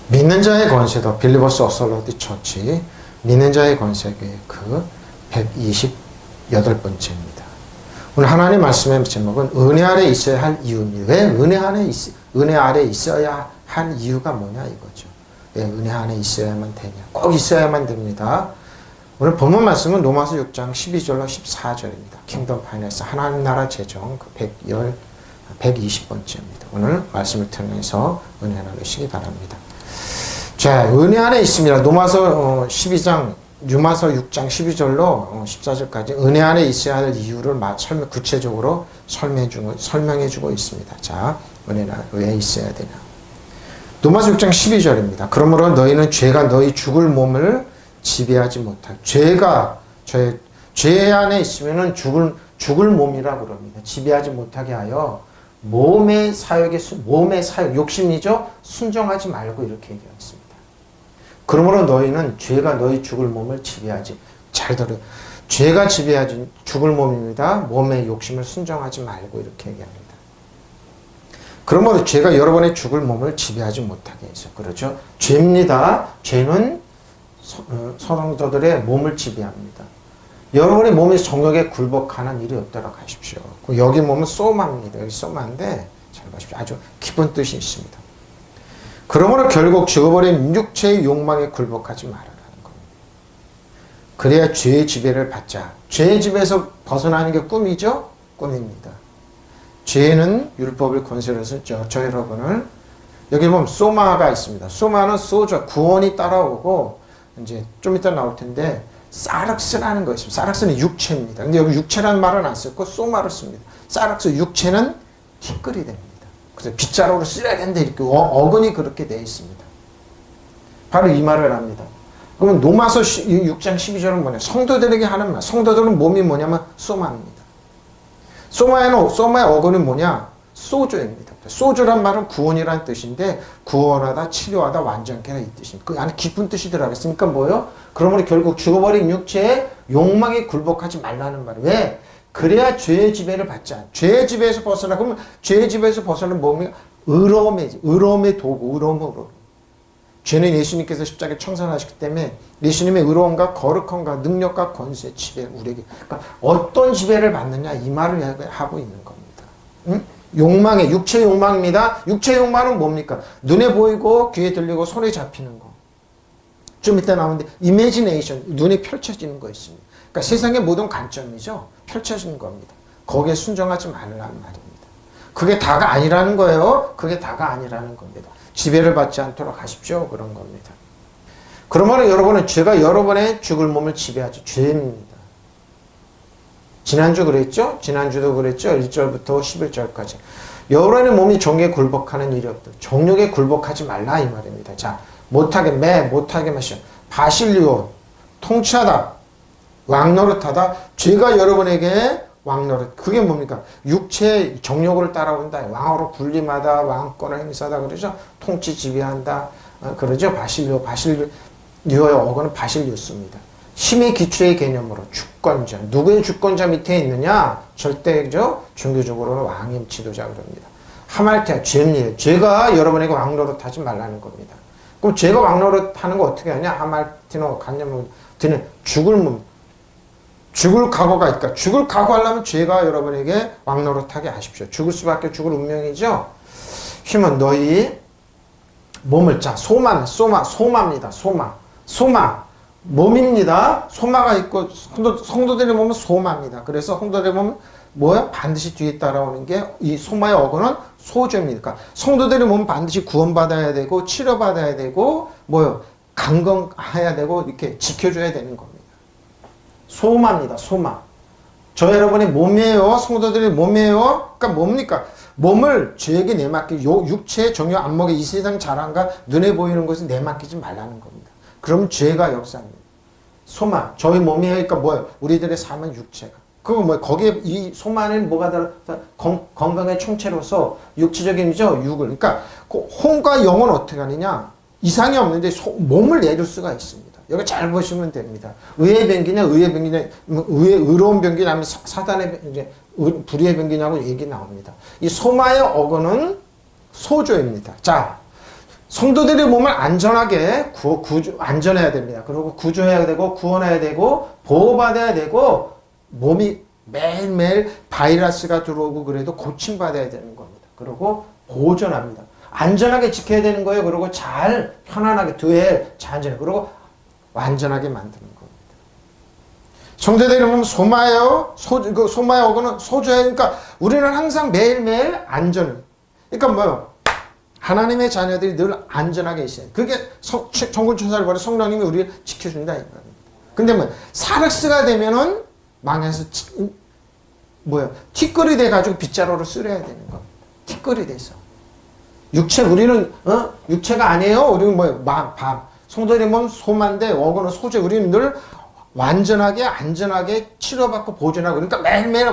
믿는 자의 권세도 빌리버스 어설러디 처치 믿는 자의 권세교회 그 128번째입니다. 오늘 하나님 말씀의 제목은 은혜 아래 있어야 할 이유입니다. 왜 은혜 아래 있어야 할 이유가 뭐냐 이거죠. 왜 은혜 안에 있어야만 되냐. 꼭 있어야만 됩니다. 오늘 본문 말씀은 로마서 6장 12절로 14절입니다. 킹덤 파이낸스 하나님 나라 재정 그 120번째입니다. 오늘 말씀을 통해서 은혜 나누시기 바랍니다. 자, 은혜 안에 있습니다. 로마서 6장 12절로 14절까지 은혜 안에 있어야 할 이유를 구체적으로 설명해주고 있습니다. 자, 은혜는 왜 있어야 되냐. 로마서 6장 12절입니다. 그러므로 너희는 죄가 너희 죽을 몸을 지배하지 못하게. 죄 안에 있으면은 죽을 몸이라고 그럽니다. 지배하지 못하게 하여 몸의 사욕, 욕심이죠? 순종하지 말고 이렇게 얘기했습니다. 그러므로 너희는 죄가 너희 죽을 몸을 지배하지. 잘 들어요. 죄가 지배하지 죽을 몸입니다. 몸의 욕심을 순종하지 말고 이렇게 얘기합니다. 그러므로 죄가 여러분의 죽을 몸을 지배하지 못하게 해서 그러죠. 죄입니다. 죄는 성도들의 몸을 지배합니다. 여러분의 몸이 정욕에 굴복하는 일이 없도록 하십시오. 여기 몸은 소마입니다. 여기 소마인데 잘 보십시오. 아주 깊은 뜻이 있습니다. 그러므로 결국 죽어버린 육체의 욕망에 굴복하지 말아라는 겁니다. 그래야 죄의 지배를 받자. 죄의 지배에서 벗어나는 게 꿈이죠? 꿈입니다. 죄는 율법을 권세로 쓰죠. 저 여러분을 여기 보면 소마가 있습니다. 소마는 소저 구원이 따라오고 이제 좀 이따 나올 텐데 사락스라는 거 있습니다. 사락스는 육체입니다. 근데 여기 육체라는 말은 안 쓰고 소마를 씁니다. 사락스 육체는 티끌이 됩니다. 그래서 빗자루로 쓰려야 되는데 이렇게 어근이 그렇게 되어 있습니다. 바로 이 말을 합니다. 그러면 로마서 6장 12절은 뭐냐? 성도들에게 하는 말. 성도들은 몸이 뭐냐면 소마입니다. 소마의 어근은 뭐냐? 소조입니다. 소조란 말은 구원이라는 뜻인데 구원하다, 치료하다, 완전케 하다 이 뜻입니다. 그 안에 깊은 뜻이 들어가겠습니까? 뭐요? 그러므로 결국 죽어버린 육체의 욕망에 굴복하지 말라는 말이에요. 왜? 그래야 죄의 지배를 받지 않아. 죄의 지배에서 벗어나. 그러면 죄의 지배에서 벗어나는 몸이 의로움의 도구, 의로움으로. 죄는 예수님께서 십자가에 청산하셨기 때문에 예수님의 의로움과 거룩함과 능력과 권세, 지배, 우리에게. 그러니까 어떤 지배를 받느냐 이 말을 하고 있는 겁니다. 응? 욕망의 육체 욕망입니다. 육체 욕망은 뭡니까? 눈에 보이고 귀에 들리고 손에 잡히는 거. 좀 이따 나오는데 이미지네이션, 눈에 펼쳐지는 거 있습니다. 그러니까 세상의 모든 관점이죠. 펼쳐지는 겁니다. 거기에 순종하지 말라는 말입니다. 그게 다가 아니라는 거예요. 그게 다가 아니라는 겁니다. 지배를 받지 않도록 하십시오. 그런 겁니다. 그러면 여러분은 죄가 여러분의 죽을 몸을 지배하죠. 죄입니다. 지난주 그랬죠? 지난주도 그랬죠? 1절부터 11절까지. 여러분의 몸이 정욕에 굴복하는 일이 없다. 정욕에 굴복하지 말라 이 말입니다. 자, 못하게 마셔. 바실리온, 통치하다, 왕노릇하다. 죄가 여러분에게 왕노릇. 그게 뭡니까? 육체의 정욕을 따라온다. 왕으로 군림하다, 왕권을 행사하다 그러죠? 통치 지배한다. 그러죠? 바실리오의 어근은 바실리우스입니다. 힘의 기초의 개념으로 주권자. 누구의 주권자 밑에 있느냐? 절대죠? 종교적으로는 왕의 지도자 그럽니다. 하말테아, 죄입니다. 죄가 여러분에게 왕노릇하지 말라는 겁니다. 그럼 죄가 왕노릇하는 거 어떻게 하냐? 하말티노, 간념으로 드는 죽을 각오가 있까? 죽을 각오하려면 죄가 여러분에게 왕노릇하게 하십시오. 죽을 수밖에 죽을 운명이죠? 힘은 너희 몸을 소마입니다. 소마. 몸입니다. 소마가 있고 성도들의 몸은 소마입니다. 그래서 성도들의 몸은 뭐야? 반드시 뒤에 따라오는 게 이 소마의 어근은 소조입니다. 그러니까 성도들의 몸은 반드시 구원받아야 되고 치료받아야 되고 뭐요? 강건해야 되고 이렇게 지켜줘야 되는 겁니다. 소마입니다. 소마. 저 여러분의 몸이에요. 성도들의 몸이에요. 그러니까 뭡니까? 몸을 죄에게 내맡기, 육체, 정욕, 안목에 이 세상 자랑과 눈에 보이는 것을 내맡기지 말라는 겁니다. 그럼 죄가 역사입니다. 소마, 저희 몸이에요. 그러니까 뭐예요? 우리들의 삶은 육체가. 그거 뭐 거기에 이 소마는 뭐가 들어? 건강의 총체로서 육체적인이죠. 육을. 그러니까 그 혼과 영은 어떻게 하느냐? 이상이 없는데 몸을 내줄 수가 있습니다. 여기 잘 보시면 됩니다. 의의 병기냐, 의로운 병기냐, 하면 사단의 이제 불의의 병기냐고 얘기 나옵니다. 이 소마의 어근은 소조입니다. 자, 성도들의 몸을 안전하게 안전해야 됩니다. 그리고 구조해야 되고 구원해야 되고 보호받아야 되고 몸이 매일매일 바이러스가 들어오고 그래도 고침받아야 되는 겁니다. 그리고 보존합니다. 안전하게 지켜야 되는 거예요. 그리고 잘 편안하게 잘 안전해. 그리고 완전하게 만드는 겁니다. 성도들이 보면 소마예요. 소마에 오고는 소주예요. 그러니까 우리는 항상 매일매일 안전을. 그러니까 뭐요? 하나님의 자녀들이 늘 안전하게 있어요. 그게 천군천사를 보내 성령님이 우리를 지켜준다 이 말입니다. 근데 뭐 사르스가 되면은 망해서 티끌이 돼가지고 빗자루로 쓸어야 되는 겁니다. 티끌이 돼서 우리는 육체가 아니에요. 우리는 성도들이 보면 소만데 어거는 소재. 우리는 늘 완전하게 안전하게 치료받고 보존하고 그러니까 매일매일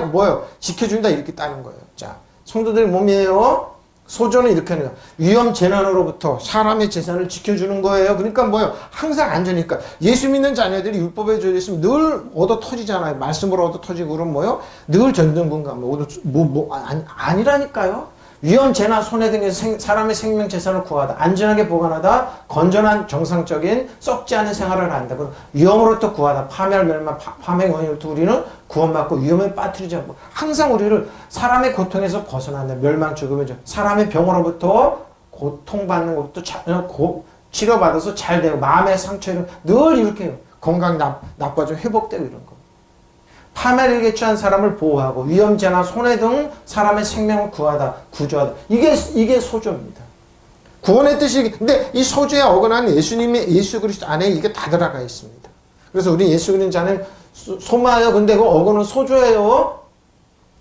지켜준다 이렇게 따는 거예요. 자, 성도들의 몸이에요. 소존은 이렇게 하는 거예요. 위험 재난으로부터 사람의 재산을 지켜주는 거예요. 그러니까 항상 안전이니까 예수 믿는 자녀들이 율법에 젖어 있으면 늘 얻어 터지잖아요. 말씀으로 얻어 터지고 그러면 늘 전전긍긍 아니라니까요. 위험 재난 손해 등에서 사람의 생명 재산을 구하다 안전하게 보관하다 건전한 정상적인 썩지 않은 생활을 한다. 그럼 위험으로부터 구하다 파멸 멸망 파멸 원인으로부터 우리는 구원받고 위험에 빠뜨리지 않고 항상 우리를 사람의 고통에서 벗어난다. 멸망 죽음의 사람의 병으로부터 고통받는 것부터 치료받아서 잘 되고 마음의 상처를 늘 이렇게 건강이 나빠져 회복되고 이런 거. 파멸을 개최한 사람을 보호하고 위험, 재난, 손해 등 사람의 생명을 구하다, 구조하다. 이게 소조입니다. 구원의 뜻이 근데 이 소조에 어긋난 예수 그리스도 안에 이게 다 들어가 있습니다. 그래서 우리 예수 그리스도 자는 소마예요. 근데 그 어근은 소조예요.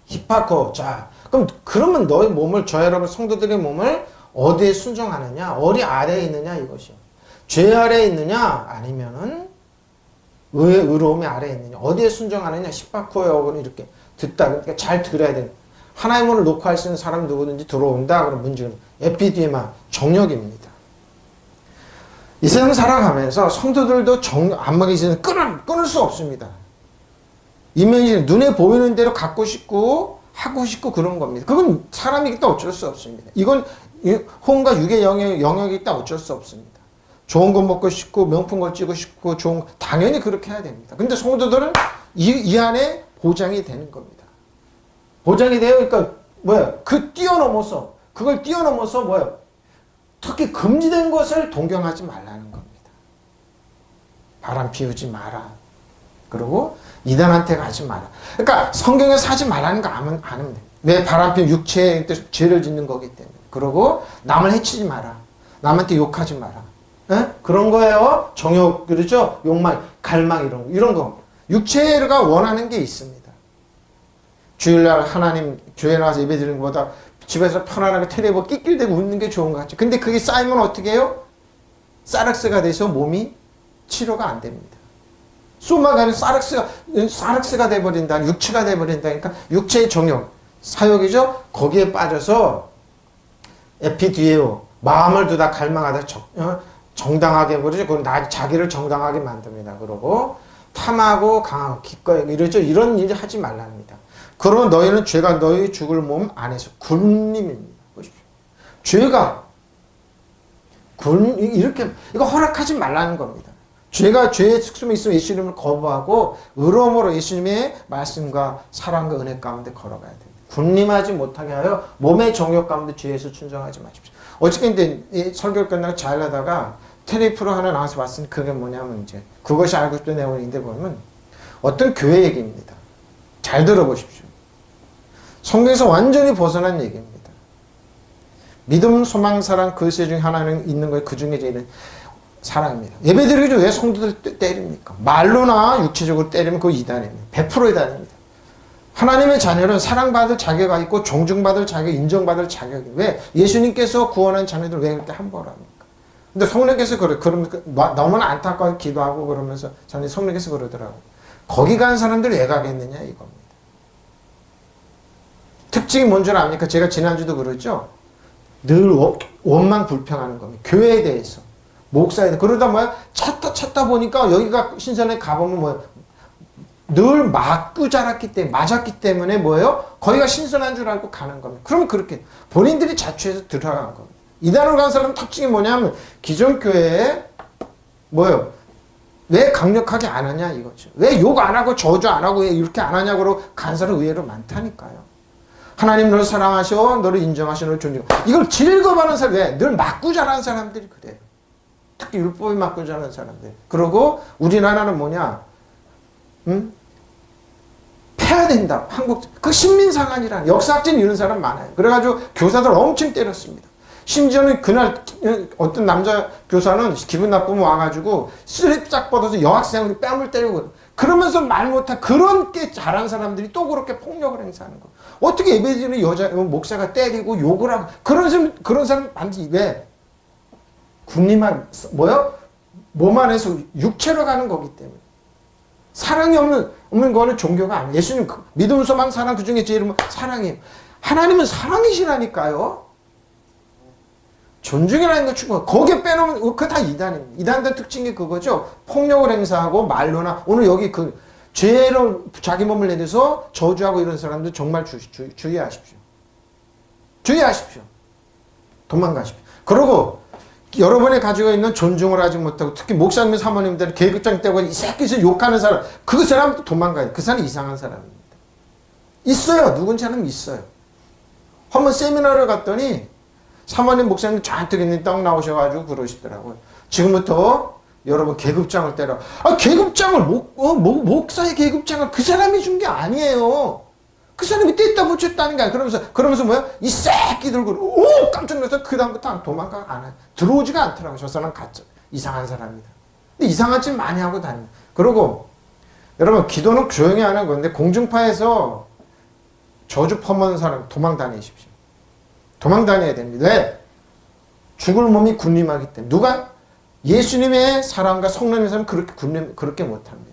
히파코. 자, 그러면 너의 몸을 저 여러분 성도들의 몸을 어디에 순종하느냐? 어디 아래에 있느냐 이것이요. 죄 아래에 있느냐? 아니면은 의로움이 아래에 있느냐. 어디에 순종하느냐. 히파코의 어근을 이렇게 듣다. 그러니까 잘 들어야 되는. 하나의 문을 놓고 할 수 있는 사람 누구든지 들어온다. 그럼 문제는 에피디에마 정력입니다. 이 세상 살아가면서 성도들도 안목이 있으면 끊을 수 없습니다. 이면이 눈에 보이는 대로 갖고 싶고 하고 싶고 그런 겁니다. 그건 사람이기 때문에 어쩔 수 없습니다. 이건 혼과 육의 영역이기 때문에 어쩔 수 없습니다. 좋은 거 먹고 싶고 명품 걸 찍고 싶고 당연히 그렇게 해야 됩니다. 근데 성도들은 이 안에 보장이 되는 겁니다. 보장이 돼요. 그러니까 그걸 뛰어넘어서 특히 금지된 것을 동경하지 말라는 겁니다. 바람 피우지 마라. 그리고 이단한테 가지 마라. 그러니까 성경에서 하지 말라는 거 안 하면 돼. 왜 바람 피우는 육체의 죄를 짓는 거기 때문에. 그리고 남을 해치지 마라. 남한테 욕하지 마라. 그런 거예요. 정욕, 그렇죠? 욕망, 갈망 이런 거. 육체가 원하는 게 있습니다. 주일날 하나님 교회 나와서 예배 드리는 것보다 집에서 편안하게 텔레비전 낄낄대고 웃는 게 좋은 것 같죠. 근데 그게 쌓이면 어떻게 해요? 사르스가 돼서 몸이 치료가 안 됩니다. 소마가 사르스가 돼버린다. 육체가 돼버린다. 그러니까 육체의 정욕, 사욕이죠. 거기에 빠져서 에피디에오, 마음을 두다 갈망하다 정당하게 버리죠. 그건 자기를 정당하게 만듭니다. 그러고 탐하고 강하고 기꺼이 이러죠. 이런 일 하지 말랍니다. 그러면 너희는 죄가 너희 죽을 몸 안에서 굴림입니다. 보십시오. 죄가 이거 허락하지 말라는 겁니다. 죄의 숙성이 있으면 예수 이름을 거부하고 의로움으로 예수님의 말씀과 사랑과 은혜 가운데 걸어가야 됩니다. 군림하지 못하게 하여 몸의 정욕 가운데 죄에서 충성하지 마십시오. 어저께 설교를 끝나고 잘 하다가 텔레프로 하나 나와서 봤으니 그게 뭐냐면 그것이 알고 싶은 내용인데 보면 어떤 교회 얘기입니다. 잘 들어보십시오. 성경에서 완전히 벗어난 얘기입니다. 믿음, 소망, 사랑 그 세 중에 하나는 있는 거예요. 그 중에 제일은 사랑입니다. 예배드리기 왜 성도들 때립니까? 말로나 육체적으로 때리면 그거 이단입니다. 100% 이단입니다. 하나님의 자녀는 사랑받을 자격이 있고 존중받을 자격, 인정받을 자격이 왜? 예수님께서 구원한 자녀들 왜 그렇게 함부로 합니까? 근데 성령께서 그러면 너무나 안타까워 기도하고 그러면서 저는 성령께서 그러더라고요. 거기 간 사람들이 왜 가겠느냐 이겁니다. 특징이 뭔 줄 압니까? 제가 지난주도 그랬죠. 늘 원망 불평하는 겁니다. 교회에 대해서. 목사에 대해서. 그러다 찾다 보니까 여기가 신선에 가보면 늘 맞고 자랐기 때문에, 맞았기 때문에 거기가 신선한 줄 알고 가는 겁니다. 그러면 그렇게 본인들이 자초해서 들어간 겁니다. 이단으로 간 사람 특징이 뭐냐면 기존 교회에 뭐예요? 왜 강력하게 안 하냐 이거죠. 왜 욕 안 하고 저주 안 하고 왜 이렇게 안 하냐고 간 사람 의외로 많다니까요. 하나님 너를 사랑하셔, 너를 인정하셔, 너를 존중하셔. 이걸 즐거워하는 사람, 왜? 늘 맞고 자라는 사람들이 그래요. 특히 율법이 맞고 자라는 사람들. 그리고 우리나라는 뭐냐? 패야 된다. 한국, 그 신민상한이라는 역사학진 이런 사람 많아요. 그래가지고 교사들 엄청 때렸습니다. 심지어는 그날 어떤 남자 교사는 기분 나쁘면 와가지고 쓰레기 쫙 뻗어서 여학생을 뺨을 때리고 그러면서 말 못한 그런 게 잘한 사람들이 또 그렇게 폭력을 행사하는 거예요. 어떻게 예배드리는 여자 목사가 때리고 욕을 하고 그런 사람 반드시 왜 군림한 뭐요? 몸 안에서 육체로 가는 거기 때문에 사랑이 없는 거는 종교가 아니에요. 예수님 믿음, 소망, 사랑 그 중에 제일 사랑이에요. 하나님은 사랑이시라니까요. 존중이라는 거 충분. 거기에 빼놓으면 그거 다 이단입니다. 이단들 특징이 그거죠. 폭력을 행사하고 말로나 오늘 여기 그 죄로 자기 몸을 내려서 저주하고 이런 사람들 정말 주의하십시오. 주의하십시오. 도망가십시오. 그리고 여러분이 가지고 있는 존중을 하지 못하고 특히 목사님 사모님들 계급장 떼고 이 새끼에서 욕하는 사람 그 사람도 도망가요. 그 사람이 이상한 사람입니다. 있어요. 누군지 하면 있어요. 한번 세미나를 갔더니 사모님 목사님 잔뜩 있는 떡 나오셔가지고 그러시더라고요. 지금부터 여러분 계급장을 때려. 아 계급장을 목사의 계급장을 그 사람이 준 게 아니에요. 그 사람이 뗐다 붙였다는 게 아니에요. 그러면서 뭐야? 이 새끼들 오 깜짝 놀라서 그 다음부터 도망가 안 해요. 들어오지가 않더라고요. 저 사람 가짜 이상한 사람이다. 근데 이상한 짓 많이 하고 다닙니다. 그리고 여러분 기도는 조용히 하는 건데 공중파에서 저주 퍼먹는 사람 도망 다니십시오. 도망 다녀야 됩니다. 왜? 죽을 몸이 군림하기 때문에. 누가? 예수님의 사랑과 성령의 사람은 그렇게 못합니다.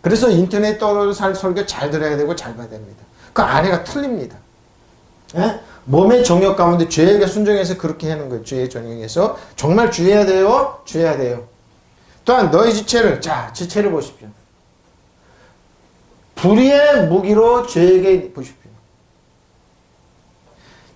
그래서 인터넷 떠서 설교 잘 들어야 되고 잘 봐야 됩니다. 그 아내가 틀립니다. 예? 몸의 정욕 가운데 죄에게 순종해서 그렇게 하는 거예요. 죄의 정욕에서. 정말 주의해야 돼요. 주의해야 돼요. 또한 너희 지체를, 자, 지체를 보십시오. 불의의 무기로 죄에게 보십시오.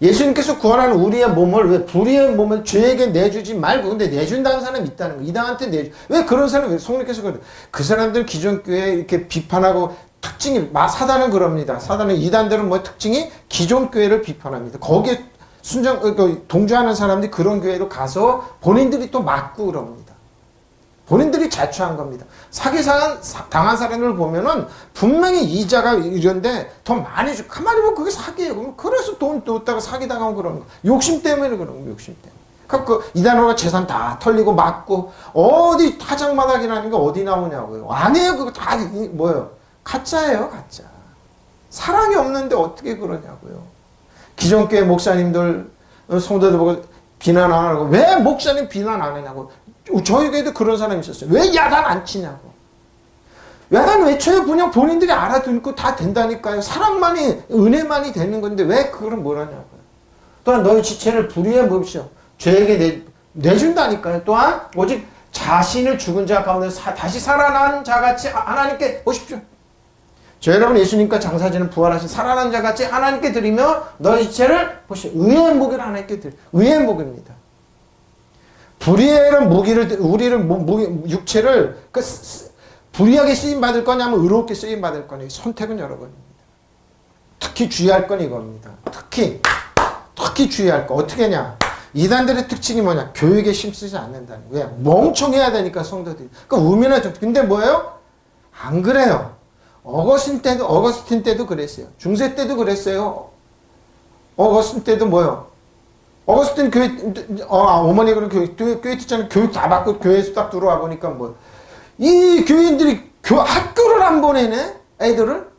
예수님께서 구원하는 우리의 몸을 왜 불의의 몸을 죄에게 내주지 말고 근데 내준다는 사람이 있다는 거예요. 이당한테 내주. 왜 그런 사람이 성령께서 그 사람들 기존 교회 이렇게 비판하고 특징이 사단은 그럽니다. 사단은 이단들은 뭐 특징이 기존 교회를 비판합니다. 거기에 동조하는 사람들이 그런 교회로 가서 본인들이 또 맞고 그럽니다. 본인들이 자초한 겁니다. 사기 당한 사람을 보면은 분명히 이자가 이런데 더 많이 주. 가만히 보면 그게 사기예요. 그래서 돈 뒀다가 사기 당하고 그러는 거. 욕심 때문에 그런 거. 욕심 때문에. 그 이단호가 재산 다 털리고 맞고 어디 타작마당이라는 게 어디 나오냐고요. 아니에요. 그거 다 뭐예요? 가짜예요. 가짜. 사랑이 없는데 어떻게 그러냐고요. 기존 교회 목사님들 성도들 보고 비난 안 하고 왜 목사님 비난 안 하냐고. 저희 교회도 그런 사람이 있었어요. 왜 야단 안 치냐고. 야단 왜 쳐요? 그냥 본인들이 알아듣고 다 된다니까요. 사랑만이 은혜만이 되는 건데 왜 그걸 뭐라냐고요. 또한 너희 지체를 불의에 몹시오. 죄에게 내준다니까요. 또한 오직 자신을 죽은 자 가운데 다시 살아난 자같이 하나님께 보십시오. 저 여러분 예수님과 장사지는 부활하신 살아난 자같이 하나님께 드리며 너희 지체를 보십시오. 의의 무기를 하나님께 드려. 의의 무기입니다. 불의의 무기를 우리를 육체를 불의하게 쓰임 받을 거냐면 의롭게 쓰임 받을 거냐. 선택은 여러분입니다. 특히 주의할 건 이겁니다. 특히 주의할 거 어떻게 하냐. 이단들의 특징이 뭐냐. 교육에 힘쓰지 않는다는 거예요. 왜? 멍청해야 되니까 성도들이. 그러니까 우민하죠. 근데 뭐예요? 안 그래요. 어거스틴 때도 그랬어요. 중세 때도 그랬어요. 어거스틴 때도 뭐예요? 어거스틴 교회, 어머니 그런 교회 듣잖아요. 교육 다 받고 교회에서 딱 들어와 보니까 뭐, 이 교인들이 학교를 안 보내네? 애들을?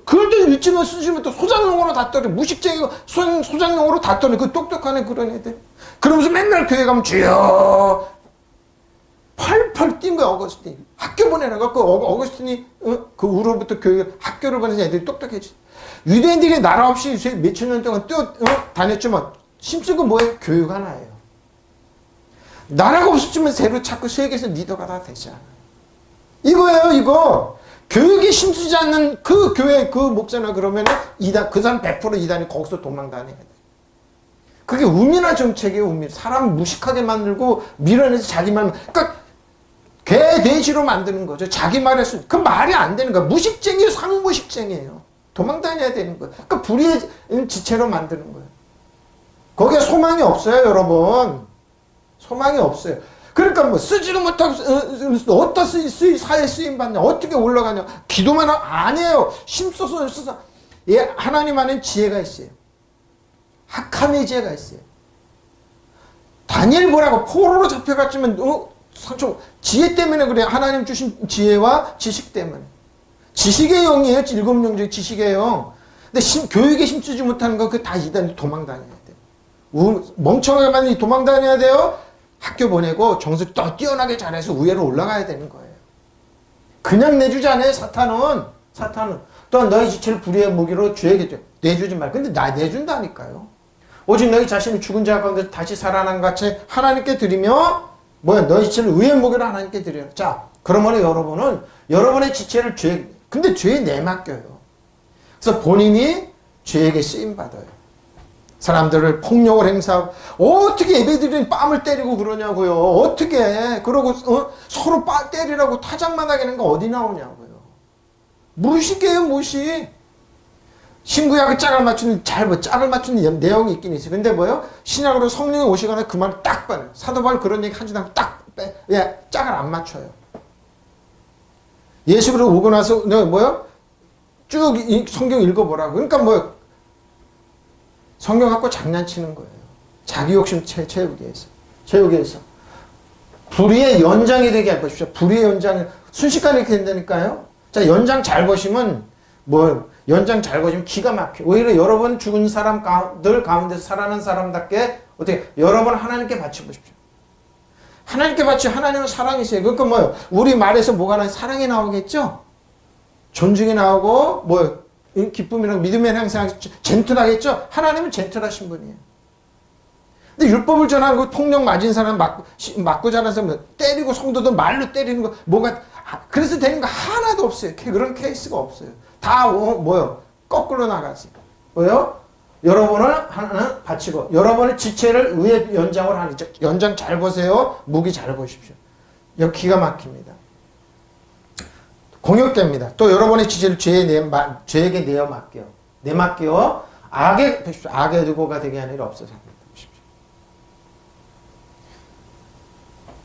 그럴 때 읽지만 쓰지만 또 소장용어로 다 떠내. 무식쟁이고 소장용어로 다 떠내. 그 똑똑한 애 그런 애들. 그러면서 맨날 교회 가면 주여! 펄펄 뛴 거야, 어거스틴. 학교 보내라고. 그 어거스틴이, 그 후로부터 학교를 보내서 애들이 똑똑해지. 유대인들이 나라 없이 몇천 년 동안 다녔지만, 힘쓴 건 뭐예요? 교육 하나예요. 나라가 없었지만 새로 찾고 세계에서 리더가 다 되지 않아요. 이거예요, 이거. 교육에 힘쓰지 않는 그 교회, 그 목사나 그러면 그 사람 100% 이단이 거기서 도망 다녀야 돼. 그게 우민화 정책이에요. 우민. 사람 무식하게 만들고 밀어내서 자기 말, 그러니까 개돼지로 만드는 거죠. 자기 말에 그 말이 안 되는 거야. 무식쟁이에요. 상무식쟁이에요. 도망 다녀야 되는 거예요. 그러니까 불의의 지체로 만드는 거예요. 거기에 소망이 없어요, 여러분. 소망이 없어요. 그러니까 뭐 쓰지도 못하고 어디다 사회 쓰임 받냐, 어떻게 올라가냐, 기도만 아니에요. 힘써서 예, 하나님 안에 지혜가 있어요. 학함의 지혜가 있어요. 다니엘 보라고 포로로 잡혀갔지만 상처 지혜 때문에 그래. 하나님 주신 지혜와 지식 때문에. 지식의 영이에요. 일곱 영 중에 지식의 영. 근데 교육에 힘쓰지 못하는 거 그 다 이단 도망 다녀야 돼요. 멍청하게 만든 도망 다녀야 돼요. 학교 보내고 정수 더 뛰어나게 잘해서 위로 올라가야 되는 거예요. 그냥 내주지 않아요. 사탄은. 또한 너희 지체를 불의의 무기로 주에게 내주지 말. 근데 나 내준다니까요. 오직 너희 자신이 죽은 자 가운데 다시 살아난 같이 하나님께 드리며 뭐야? 너희 지체를 의의 무기로 하나님께 드려요. 자, 그러면 여러분은 여러분의 지체를 근데 죄에 내맡겨요. 그래서 본인이 죄에게 쓰임받아요. 사람들을 폭력을 행사하고 어떻게 예배드리는 뺨을 때리고 그러냐고요. 어떻게 그러고 서로 때리라고 타작만 하게는 거 어디 나오냐고요. 무식이에요. 무식. 신구약을 짝을 맞추는 내용이 있긴 있어요. 근데 뭐요? 신약으로 성령이 오시거나 그 말을 딱 빼요. 사도 바울 그런 얘기 하지도 않고 딱 빼. 예, 짝을 안 맞춰요. 예수 그리스도 오고 나서 뭐요? 쭉 성경 읽어보라고. 그러니까 뭐요? 성경 갖고 장난치는 거예요. 자기 욕심 채우기 위해서. 불의의 연장이 되게 해보십시오. 불의의 연장이 순식간에 이렇게 된다니까요. 자, 연장 잘 보시면 연장 잘 보시면 기가 막혀. 오히려 여러분 죽은 사람들 가운데서 살아난 사람답게 어떻게 여러분 하나님께 바쳐보십시오. 하나님께 바치 하나님은 사랑이세요. 그러니까 뭐요? 우리 말에서 뭐가 나요? 사랑이 나오겠죠? 존중이 나오고 기쁨이랑 믿음의 향상 젠틀하겠죠? 하나님은 젠틀하신 분이에요. 근데 율법을 전하고 폭력 맞은 사람 맞고 자란 사람 때리고 성도들 말로 때리는 거 그래서 되는 거 하나도 없어요. 그런 케이스가 없어요. 다 거꾸로 나가지. 뭐요? 여러분을 하나는 바치고 여러분의 지체를 의의 연장으로 하는 연장 잘 보세요. 무기 잘 보십시오. 여기 기가 막힙니다. 공역됩니다. 또 여러분의 지체를 죄에게 내맡겨 악의 두고가 되게 하는 일 없어서 보십시오.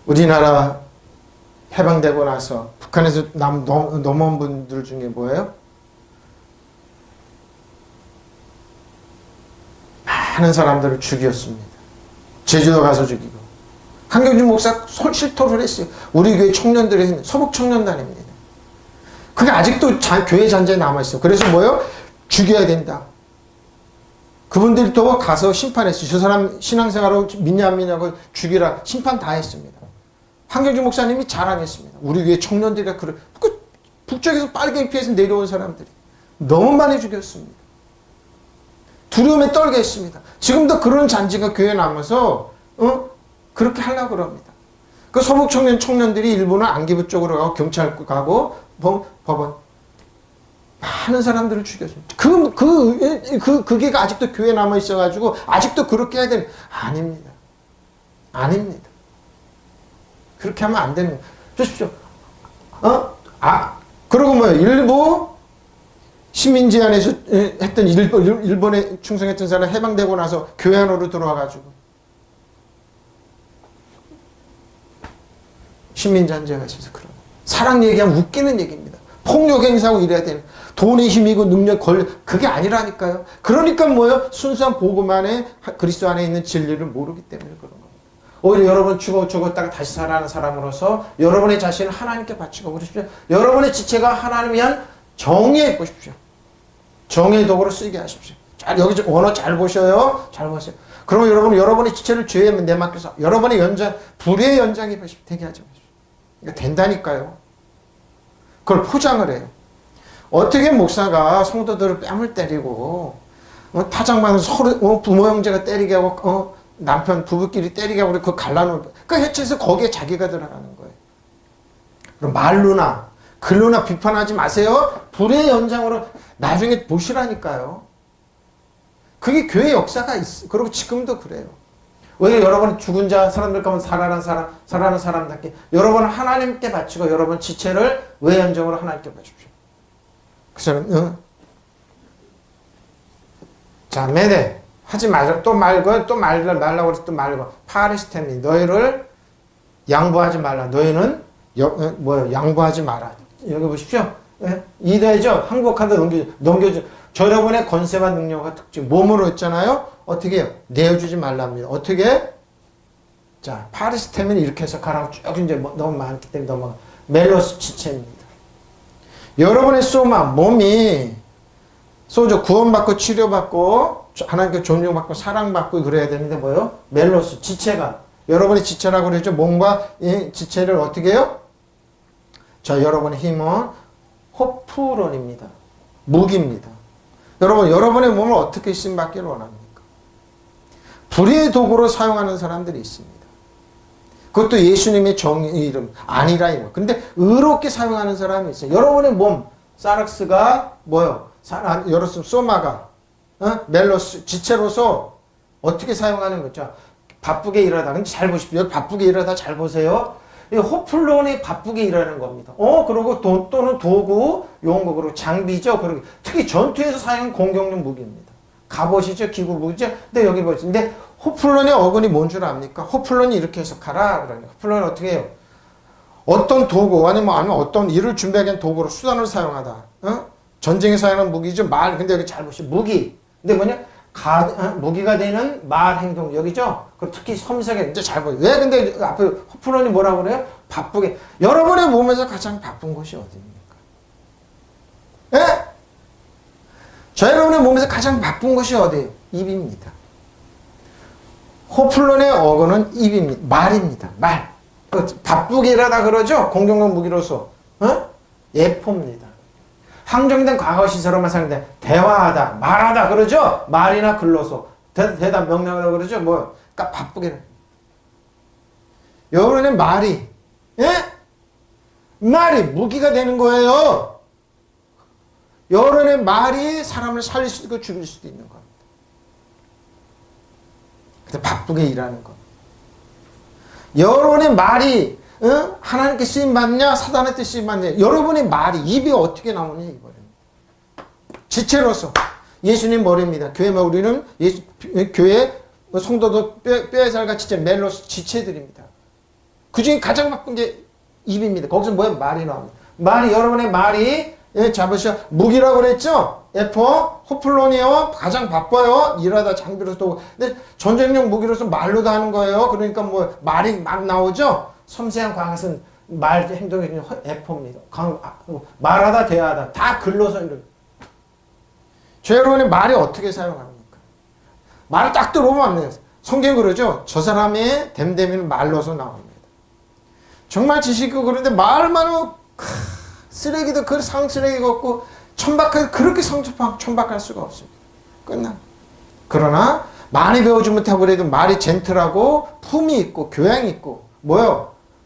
우리나라 해방되고 나서 북한에서 넘어온 분들 중에 뭐예요? 많은 사람들을 죽였습니다. 제주도 가서 죽이고. 한경준 목사 실토를 했어요. 우리 교회 청년들이 했는 서북 청년단입니다. 그게 아직도 교회 잔재에 남아있어요. 그래서 뭐예요? 죽여야 된다. 그분들이 또 가서 심판했어요. 저 사람 신앙생활하고 믿냐 안 믿냐고 죽이라 심판 다 했습니다. 한경준 목사님이 자랑했습니다. 우리 교회 청년들이 북쪽에서 빨갱이 피해서 내려온 사람들이 너무 많이 죽였습니다. 두려움에 떨게 했습니다. 지금도 그런 잔재가 교회에 남아서 그렇게 하려고 그럽니다. 그 서북 청년들이 일본은 안기부 쪽으로 가고 경찰 가고 법원 많은 사람들을 죽였습니다. 그게 아직도 교회에 남아 있어가지고 아직도 그렇게 해야 되는 아닙니다. 아닙니다. 그렇게 하면 안 되는 거예요. 보십시오. 그리고 일부 시민제한에서 했던 일본에 충성했던 사람 해방되고 나서 교회 안으로 들어와가지고 시민잔재가 있어서 그런 사랑 얘기하면 웃기는 얘기입니다. 폭력 행사하고 이래야 되는 돈의 힘이고 능력 그게 아니라니까요. 그러니까 뭐예요? 순수한 복음 안에 그리스도 안에 있는 진리를 모르기 때문에 그런 겁니다. 오히려 여러분 죽었다가 다시 살아나는 사람으로서 여러분의 자신을 하나님께 바치고 그러십시오. 여러분의 지체가 하나님을 위한 정의에 보십시오. 정의의 도구로 쓰게 하십시오. 여기 원어 잘 보셔요. 잘 보세요. 그러면 여러분의 지체를 죄에 내맡겨서 여러분의 불의의 연장이 되게 하죠. 그러니까 된다니까요. 그걸 포장을 해요. 어떻게 목사가 성도들을 뺨을 때리고 타작만 서로 부모 형제가 때리게 하고 남편 부부끼리 때리게 하고 그거 갈라놓은 그 해체해서 거기에 자기가 들어가는 거예요. 그럼 말로나 글로나 비판하지 마세요. 불의 연장으로 나중에 보시라니까요. 그게 교회 역사가 있어. 그리고 지금도 그래요. 왜 여러분 죽은 자 사람들 가면 살아난 사람답게 여러분은 하나님께 바치고 여러분 지체를 외연적으로 하나님께 바칩시오. 그 사람 자 매대 하지 말자 또 말고 또 말라고 그래서 또 말고 파리스템이 너희를 양보하지 말라. 너희는 양보하지 마라. 여기 보십시오. 예? 이대죠. 항복한다 넘겨줘. 저 여러분의 권세와 능력과 특징 몸으로 했잖아요. 어떻게 해요? 내어주지 말랍니다. 어떻게? 자, 파리스테미는 이렇게 해서 가라고 쭉 이제 너무 많기 때문에 넘어가. 멜로스 지체입니다. 여러분의 소마, 몸이 소저 구원받고 치료받고 하나님께 존중받고 사랑받고 그래야 되는데 뭐요? 멜로스 지체가 여러분의 지체라고 그러죠. 몸과 이 지체를 어떻게 해요? 자, 여러분의 힘은 호프론입니다. 무기입니다. 여러분의 몸을 어떻게 쓰임받기를 원합니까? 불의의 도구로 사용하는 사람들이 있습니다. 그것도 예수님의 이름 아니라 이거. 근데 의롭게 사용하는 사람이 있어요. 여러분의 몸 사락스가 뭐요? 여러분 소마가 멜로스 지체로서 어떻게 사용하는 거죠? 바쁘게 일하다. 근데 잘 보십시오. 바쁘게 일하다 잘 보세요. 호플론이 바쁘게 일하는 겁니다. 그리고 또는 도구, 용구, 그리고 장비죠. 그리고 특히 전투에서 사용하는 공격용 무기입니다. 갑옷이죠. 기구 무기죠. 근데 여기 보시죠. 근데 호플론의 어근이 뭔 줄 압니까? 호플론이 이렇게 해서 가라. 그러니까 호플론이 어떻게 해요? 어떤 도구, 아니면 어떤 일을 준비하기 위한 도구로 수단을 사용하다. 전쟁에 사용하는 무기죠. 말. 근데 여기 잘 보시죠. 무기. 근데 뭐냐? 무기가 되는 말 행동 여기죠. 그리고 특히 섬세하게 이제 잘 보여요. 왜 근데 앞에 호플론이 뭐라고 그래요? 바쁘게. 여러분의 몸에서 가장 바쁜 곳이 어디입니까? 예? 저 여러분의 몸에서 가장 바쁜 곳이 어디예요? 입입니다. 호플론의 어근은 입입니다. 말입니다. 말. 바쁘게 일하다 그러죠. 공격용 무기로서. 예포입니다. 항정된 과거 시설로만 사용된 대화하다, 말하다 그러죠? 말이나 글로서 대답 명령하다 그러죠? 그러니까 바쁘게 여러분의 말이 말이 무기가 되는 거예요. 여러분의 말이 사람을 살릴 수도 있고 죽일 수도 있는 겁니다. 근데 바쁘게 일하는 거. 여러분의 말이 하나님께 쓰임받냐 사단한테 쓰임받냐. 여러분의 말이 입이 어떻게 나오냐 이거예요. 지체로서 예수님 머리입니다. 교회 우리는 교회 성도도 뼈에 살과 지체 멜로스 지체들입니다. 그 중에 가장 바쁜 게 입입니다. 거기서 뭐예요? 말이 나옵니다. 말이 여러분의 말이 잡으셔 무기라고 그랬죠? 호플론이요. 가장 바빠요. 일하다 장비로 또. 근데 전쟁용 무기로서 말로도 하는 거예요. 그러니까 말이 막 나오죠? 섬세한 과학은 말 행동이 F입니다. 말하다 대화하다 다 글로서 이런. 저 여러분의 말이 어떻게 사용합니까? 말을 딱 들어보면 안 돼요. 성경 그러죠. 저 사람의 댐댐이는 말로서 나옵니다. 정말 지식이고 그런데 말만은 쓰레기도 그 상쓰레기 같고 천박하게 그렇게 천박할 수가 없습니다. 끝나. 그러나 많이 배우지 못하고 그래도 말이 젠틀하고 품이 있고 교양이 있고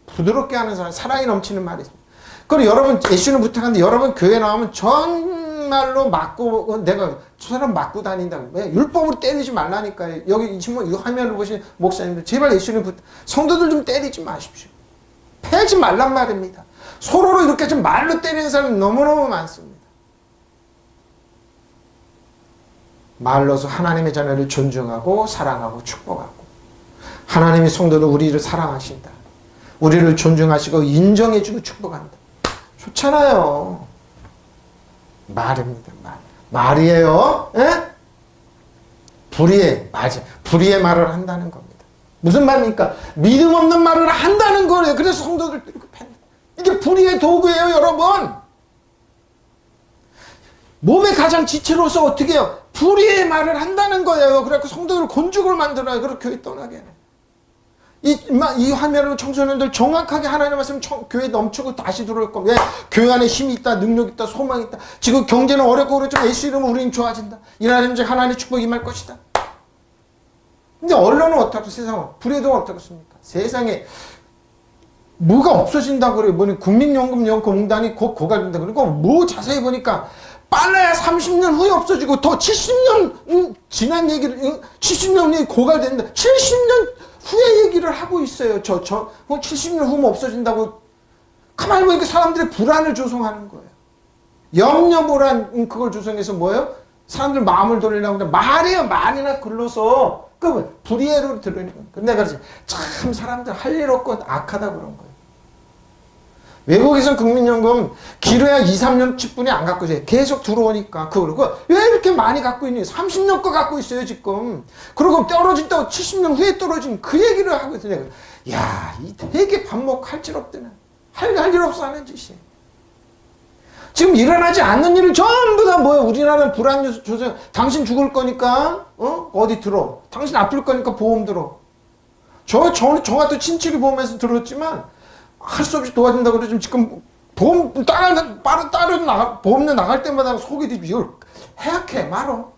부드럽게 하는 사람, 사랑이 넘치는 말이 있습니다. 그리고 여러분 예수님 부탁하는데 여러분 교회 나오면 정말로 맞고 내가 저 사람 맞고 다닌다고. 왜? 율법으로 때리지 말라니까요. 여기 이 화면을 보신 목사님들 제발 예수님 성도들 좀 때리지 마십시오. 패지 말란 말입니다. 서로를 이렇게 좀 말로 때리는 사람이 너무너무 많습니다. 말로서 하나님의 자녀를 존중하고 사랑하고 축복하고 하나님의 성도는 우리를 사랑하신다. 우리를 존중하시고 인정해주고 축복한다. 좋잖아요. 말입니다. 말이에요. 예? 불의의 말을 한다는 겁니다. 무슨 말입니까? 믿음 없는 말을 한다는 거예요. 그래서 성도들 이렇게 팬다. 이게 불의의 도구예요, 여러분. 몸의 가장 지체로서 어떻게 해요? 불의의 말을 한다는 거예요. 그래서 성도들 곤죽을 만들어요. 그리고 교회 떠나게 해요. 이 화면으로 청소년들 정확하게 하나님의 말씀 교회에 넘치고 다시 들어올 겁니다. 왜? 교회 안에 힘이 있다, 능력이 있다, 소망이 있다. 지금 경제는 어렵고 그렇지만 예수 이름으로 우리는 좋아진다. 이 나라는 하나님의 축복이 임할 것이다. 근데 언론은 어떻고 세상은 불의도 어떻습니까? 세상에 뭐가 없어진다고 그래요. 국민연금공단이 곧 고갈된다. 그리고 자세히 보니까 빨라야 30년 후에 없어지고 더 70년 지난 얘기를 70년 후에 고갈된다. 70년 후에 얘기를 하고 있어요. 70년 후면 없어진다고. 가만히 보니까 사람들의 불안을 조성하는 거예요. 염려 불안 그걸 조성해서 뭐예요? 사람들 마음을 돌리려고 하는데 말이에요. 말이나 글로서 그 불이해로 들으니까. 근데 내가 참 사람들 할 일 없고 악하다 그런 거예요. 외국에서는 국민연금 길어야 2, 3년 10분이 안 갖고 있어요. 계속 들어오니까. 그리고 왜 이렇게 많이 갖고 있니? 30년 거 갖고 있어요, 지금. 그리고 떨어진다고 70년 후에 떨어진 그 얘기를 하고 있어요. 야, 이 되게 반목할 질 없대네. 할 일 없어 하는 짓이에요. 지금 일어나지 않는 일을 전부 다 뭐야? 우리나라는 불안 요소 조성. 당신 죽을 거니까, 어디 들어. 당신 아플 거니까 보험 들어. 저 같은 친척이 보험에서 들었지만, 할 수 없이 도와준다고 그러지만 지금 보험 보험료 나갈 때마다 속이 뒤집어. 이걸 해약해 말어.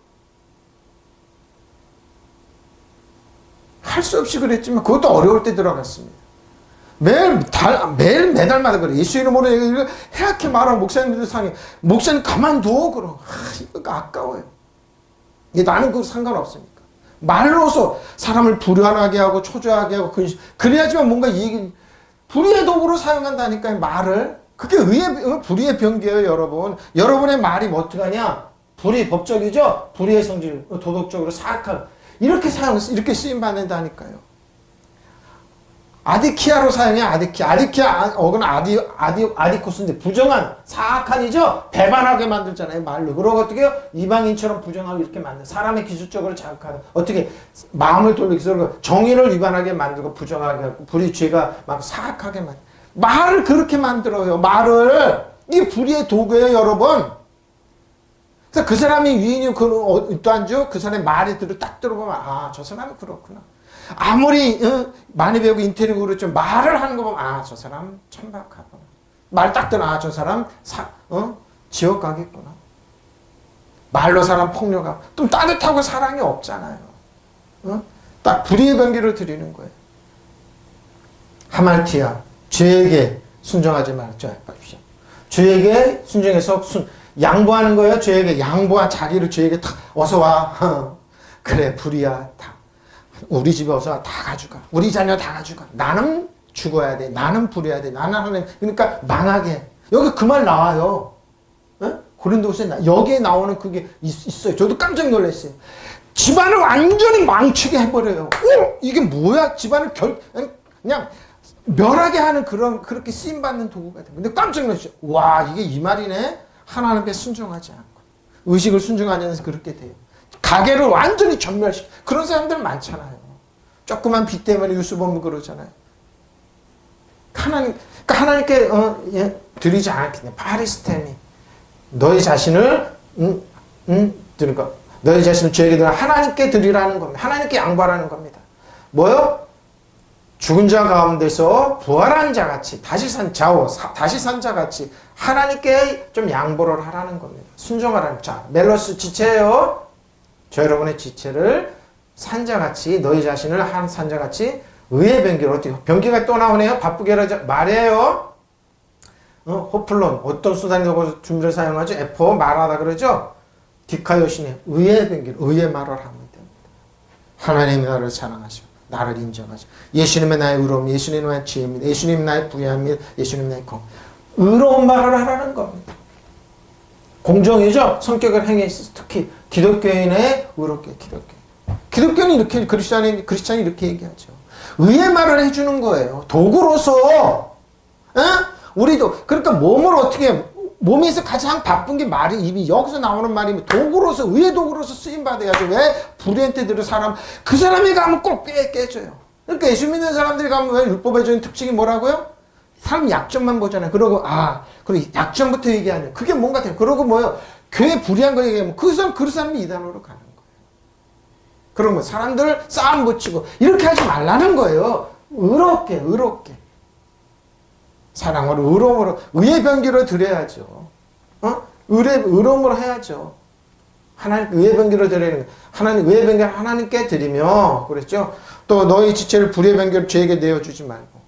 할 수 없이 그랬지만 그것도 어려울 때 들어갔습니다. 매달마다 그래. 예수 이름으로 해약해 말어. 목사님들 상해. 목사님 가만둬 그럼. 이거 아까워요. 나는 그거 상관없으니까. 말로서 사람을 불안하게 하고 초조하게 하고 그래야지만 뭔가 이 얘기 불의의 도구로 사용한다니까요, 말을. 그게 불의의 병기예요, 여러분. 여러분의 말이 뭐 어떡하냐? 불의, 법적이죠? 불의의 성질, 도덕적으로 사악한. 이렇게 쓰임 받는다니까요. 아디키아로 사용해, 아디키아. 아디키아, 어그는 아디코스인데, 부정한, 사악한이죠? 배반하게 만들잖아요, 말로. 그러고 어떻게 해요? 이방인처럼 부정하고 이렇게 만든. 사람의 기술적으로 자극하는. 어떻게, 마음을 돌리기, 정의를 위반하게 만들고, 부정하게 하고, 불의 죄가 막 사악하게 만들고. 말을 그렇게 만들어요, 말을. 이게 불의의 도구예요, 여러분. 그래서 그 사람이 위인이 어떠한지 그 사람의 말이 딱 들어보면, 아, 저 사람이 그렇구나. 아무리 많이 배우고 인테리어고 그렇죠. 말을 하는 거 보면 아, 저 사람 천박하구나. 말 딱 들어 아, 저 사람 지옥 가겠구나. 말로 사람 폭력하고 좀 따뜻하고 사랑이 없잖아요. 딱 불의의 변기를 드리는 거예요. 하말티아 죄에게 순종하지 말자. 죄에게 순종해서 양보하는 거예요. 죄에게 양보한 자기를 죄에게 탁 어서 와. 그래 불의야 다. 우리 집에 와서 다 가져가. 우리 자녀 다 가져가. 나는 죽어야 돼. 나는 부려야 돼. 나는 하나님. 그러니까 망하게. 여기 그 말 나와요. 고린도후서에 여기에 나오는 그게 있어요. 저도 깜짝 놀랐어요. 집안을 완전히 망치게 해버려요. 이게 뭐야? 집안을 그냥 멸하게 하는 그렇게 쓰임받는 도구가 돼요. 근데 깜짝 놀랐어요. 와, 이게 이 말이네? 하나님께 순종하지 않고. 의식을 순종하지 않아서 그렇게 돼요. 가게를 완전히 전멸시켜. 그런 사람들 많잖아요. 조그만 빚 때문에 뉴스 보면 그러잖아요. 하나님께 드리지 않겠냐. 파리스테미. 너희 자신을 그러니까 너희 자신을 죄에게 드려 하나님께 드리라는 겁니다. 하나님께 양보하라는 겁니다. 뭐요? 죽은 자 가운데서 부활한 자 같이 다시 산 자 같이 하나님께 좀 양보를 하라는 겁니다. 순종하라는 자. 멜로스 지체예요. 저 여러분의 지체를 산자같이 너희 자신을 한 산자같이 의의 변기로 어떻게 변기가 또 나오네요. 바쁘게 말해요. 호플론 어떤 수단이라고 준비를 사용하죠? F 말하다 그러죠. 디카요시네 의의 변기로 의의 말을 하면 됩니다. 하나님이 나를 사랑하시고 나를 인정하시고 예수님의 나의 의로움, 예수님의 나의 지혜입니다. 예수님 나의 부여함입니다. 예수님 나의 공. 의로운 말을 하라는 겁니다. 공정이죠. 성격을 행해 있어서 특히 기독교인의 의롭게 기독교는 이렇게 크리스찬이 이렇게 얘기하죠. 의의 말을 해주는 거예요. 도구로서. 우리도 그러니까 몸에서 가장 바쁜 게 말이 입이 여기서 나오는 말이면 도구로서 의의 도구로서 쓰임 받아야죠. 왜 불의한테 들은 사람 그 사람이 가면 꼭 깨져요. 그러니까 예수 믿는 사람들이 가면 왜 율법에 주는 특징이 뭐라고요? 사람 약점만 보잖아요. 그리고 약점부터 얘기하냐. 그게 뭔가 돼요. 그러고 뭐요? 교회 불의한 거 얘기하면 그 사람이 이단으로 가는 거예요. 그러면 사람들 싸움 붙이고 이렇게 하지 말라는 거예요. 의롭게 사랑으로 의로움으로 의의 변기로 드려야죠. 의로움으로 해야죠. 하나님 의의 변기로 드리는 하나님 의의 변기를 하나님께 드리며 그랬죠. 또 너희 지체를 불의의 변기로 죄에게 내어주지 말고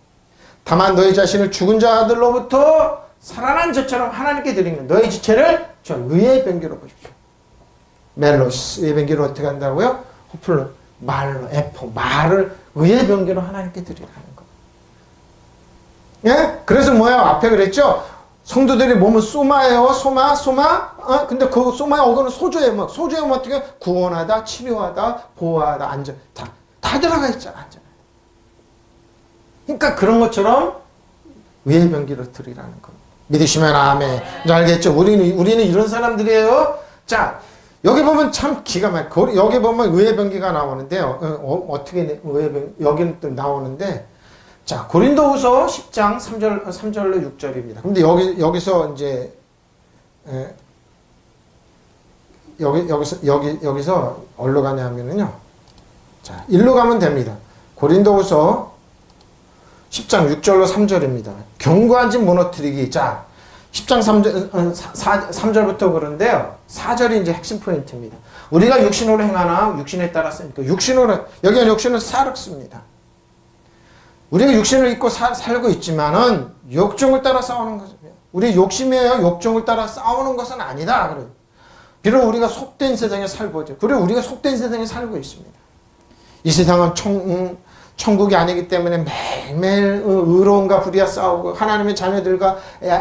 다만 너희 자신을 죽은 자들로부터 살아난 젖처럼 하나님께 드리는 너희 지체를 저 의의 변기로 보십시오. 멜로스, 의의 변기로 어떻게 한다고요? 호플로, 말로, 에포, 말을 의의 변기로 하나님께 드리라는 거. 예? 그래서 뭐예요? 앞에 그랬죠? 성도들이 몸은 소마예요. 소마. 근데 그 소마의 어근은 소조예요. 뭐 소조예요. 뭐 어떻게 구원하다, 치료하다, 보호하다, 안전 다 들어가 있잖아. 안전. 그러니까 그런 것처럼 의의 변기로 드리라는 거. 믿으시면 아멘. 알겠죠? 우리는 이런 사람들이에요. 자, 여기 보면 참 기가 막혀. 여기 보면 의의 변기가 나오는데요. 어떻게 의의 변기 여기는 또 나오는데. 자, 고린도후서 10장 3절로 6절입니다. 근데 여기서 이제 여기서 어디로 가냐면은요. 자, 일로 가면 됩니다. 고린도후서 10장 6절로 3절입니다. 견고한 집 무너뜨리기. 자, 10장 3절부터 그런데요. 4절이 이제 핵심 포인트입니다. 우리가 육신으로 행하나 육신에 따랐으니까 육신으로 여기는 육신은 사륵습니다. 우리가 육신을 입고 살고 있지만은 욕정을 따라 싸우는 거죠. 우리 욕심이에요. 욕정을 따라 싸우는 것은 아니다. 그래요. 비록 우리가 속된 세상에 살고 있죠. 그리고 우리가 속된 세상에 살고 있습니다. 이 세상은 천국이 아니기 때문에 매일매일 의로움과 불의와 싸우고 하나님의 자녀들과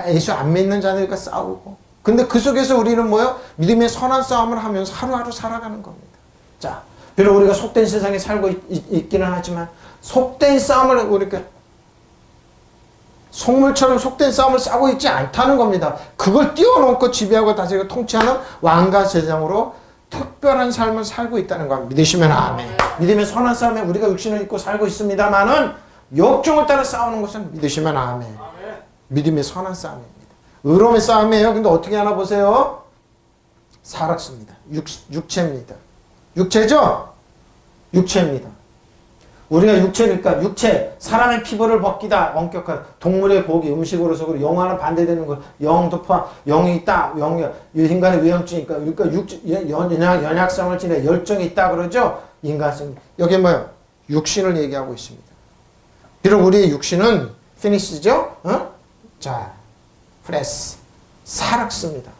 예수 안 믿는 자녀들과 싸우고 근데 그 속에서 우리는 뭐요? 믿음의 선한 싸움을 하면서 하루하루 살아가는 겁니다. 자, 비록 우리가 속된 세상에 살고 있기는 하지만 속된 싸움을 우리가 속물처럼 속된 싸움을 싸고 있지 않다는 겁니다. 그걸 뛰어넘고 지배하고 다스리고 통치하는 왕과 제장으로 특별한 삶을 살고 있다는 거 믿으시면 아멘. 믿음의 선한 싸움에 우리가 육신을 입고 살고 있습니다만은 욕정을 따라 싸우는 것은 믿으시면 아멘. 믿음의 선한 싸움입니다. 의로움의 싸움이에요. 근데 어떻게 하나 보세요. 사락습니다. 육체입니다. 육체죠? 육체입니다. 우리가 육체니까 육체, 사람의 피부를 벗기다, 엄격한 동물의 고기, 음식으로서 그리고 영화는 반대되는 거, 영도 포함, 영이 있다, 인간의 외형증이니까, 그러니까 연약성을 지내 열정이 있다 그러죠. 인간성. 여기 뭐요? 육신을 얘기하고 있습니다. 비록 우리의 육신은 피니시죠? 자, 플레스, 사락스입니다.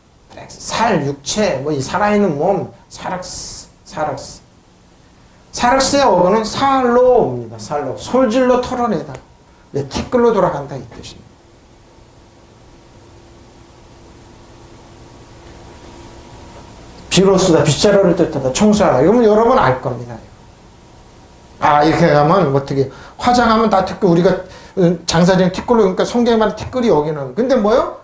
살, 육체, 뭐 이 살아있는 몸, 사락스. 사락스의 어근은 살로입니다. 살로. 솔질로 털어내다. 티끌로 돌아간다 이 뜻입니다. 비로 쓰다, 빗자루를 뜻하다, 청소하다. 이러면 여러분 알 겁니다. 아, 이렇게 가면 어떻게 화장하면 다 티끌, 우리가 장사된 티끌로, 그러니까 성경에 말하는 티끌이 여기는. 근데 뭐요?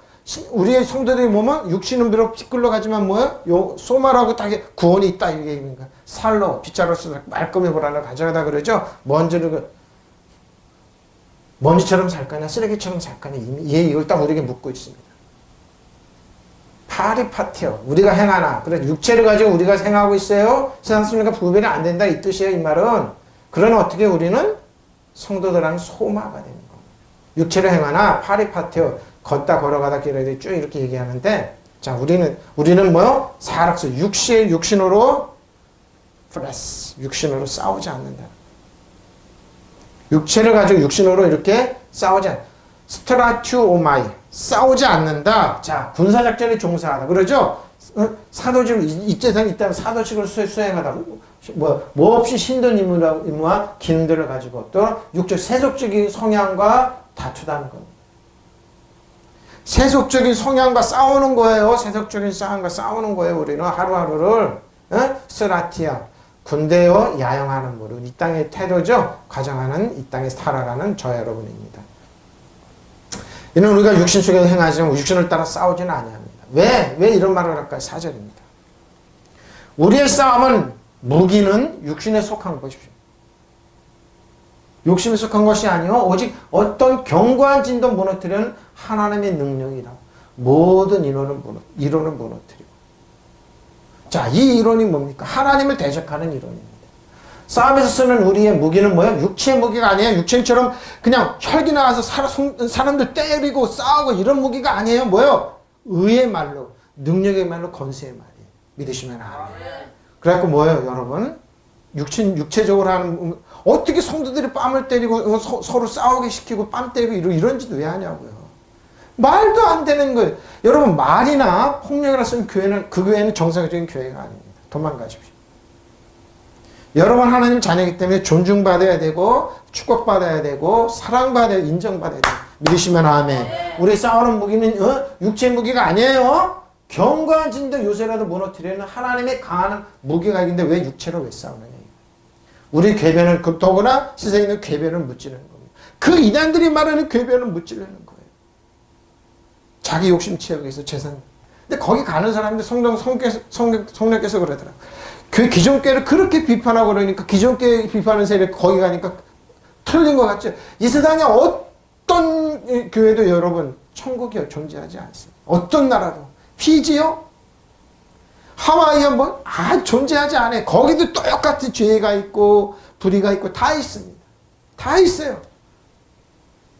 우리의 성도들이 보면 육신은 비록 티끌로 가지만 뭐요? 요 소마라고 딱 구원이 있다 이 얘기입니다. 살로 빗자루 쓰다 말끔히 보라를 가져가다 그러죠. 먼지처럼 살 거냐 쓰레기처럼 살 거냐 이걸 딱 우리에게 묻고 있습니다. 파리파티요. 우리가 행하나. 그래 육체를 가지고 우리가 행하고 있어요. 세상 순리가 구별이 안 된다 이 뜻이에요. 이 말은. 그러나 어떻게 우리는 성도들하는 소마가 되는 겁니다. 육체를 행하나 파리파티요. 걷다 걸어가다 길에 쭉 이렇게 얘기하는데 자 우리는 뭐요? 사락스 육신으로 플러스 육신으로 싸우지 않는다. 육체를 가지고 육신으로 이렇게 싸우지 않는다. 스트라튜오마이 싸우지 않는다. 자 군사작전에 종사하다. 그러죠? 사도직을 이때상 있다면 사도직을 수행하다. 뭐 없이 신든 임무와 기능들을 가지고 또 육적 세속적인 성향과 다투다는 겁니다. 세속적인 성향과 싸우는 거예요. 세속적인 성향과 싸우는 거예요. 우리는 하루하루를 스라티아 군대요 야영하는 무릇 이 땅의 태도죠. 가정하는 이 땅에 살아가는 저 여러분입니다. 이는 우리가 육신 속에서 행하지만 육신을 따라 싸우지는 아니합니다. 왜 이런 말을 할까요? 4절입니다. 우리의 싸움은 무기는 육신에 속한 것이죠. 욕심에 속한 것이 아니요 오직 어떤 견고한 진도 무너뜨리는 하나님의 능력이라 모든 이론을 무너뜨리고 자, 이 이론이 뭡니까? 하나님을 대적하는 이론입니다. 싸움에서 쓰는 우리의 무기는 뭐예요? 육체의 무기가 아니에요. 육체처럼 그냥 혈기 나와서 사람들 때리고 싸우고 이런 무기가 아니에요. 뭐예요? 의의 말로 능력의 말로 권세의 말이에요. 믿으시면 아멘. 그래갖고 뭐예요 여러분? 육체적으로 하는 어떻게 성도들이 뺨을 때리고 서로 싸우게 시키고 뺨 때리고 이런지도 왜 하냐고요. 말도 안 되는 거예요. 여러분 말이나 폭력이라 쓰는 교회는 그 교회는 정상적인 교회가 아닙니다. 도망가십시오. 여러분 하나님 자녀이기 때문에 존중받아야 되고 축복받아야 되고 사랑받아야 인정받아야 돼요. 믿으시면 아멘. 우리 싸우는 무기는 육체 무기가 아니에요. 견고한 진대 요새라도 무너뜨리는 하나님의 강한 무기가 있는데 왜 육체로 왜 싸우느냐. 우리 궤변을 더구나 세상에 있는 궤변을 무찌르는 겁니다. 그 이단들이 말하는 궤변을 무찌르는 거예요. 자기 욕심 채우기 위해서 재산. 근데 거기 가는 사람들 성령께서 그러더라. 그 기존 교회를 그렇게 비판하고 그러니까 기존 교회 비판하는 세력 거기 가니까 틀린 것 같죠. 이 세상에 어떤 교회도 여러분 천국이 존재하지 않습니다. 어떤 나라도. 피지요? 하와이에 뭐 존재하지 않아요. 거기도 똑같이 죄가 있고 불의가 있고 다 있습니다. 다 있어요.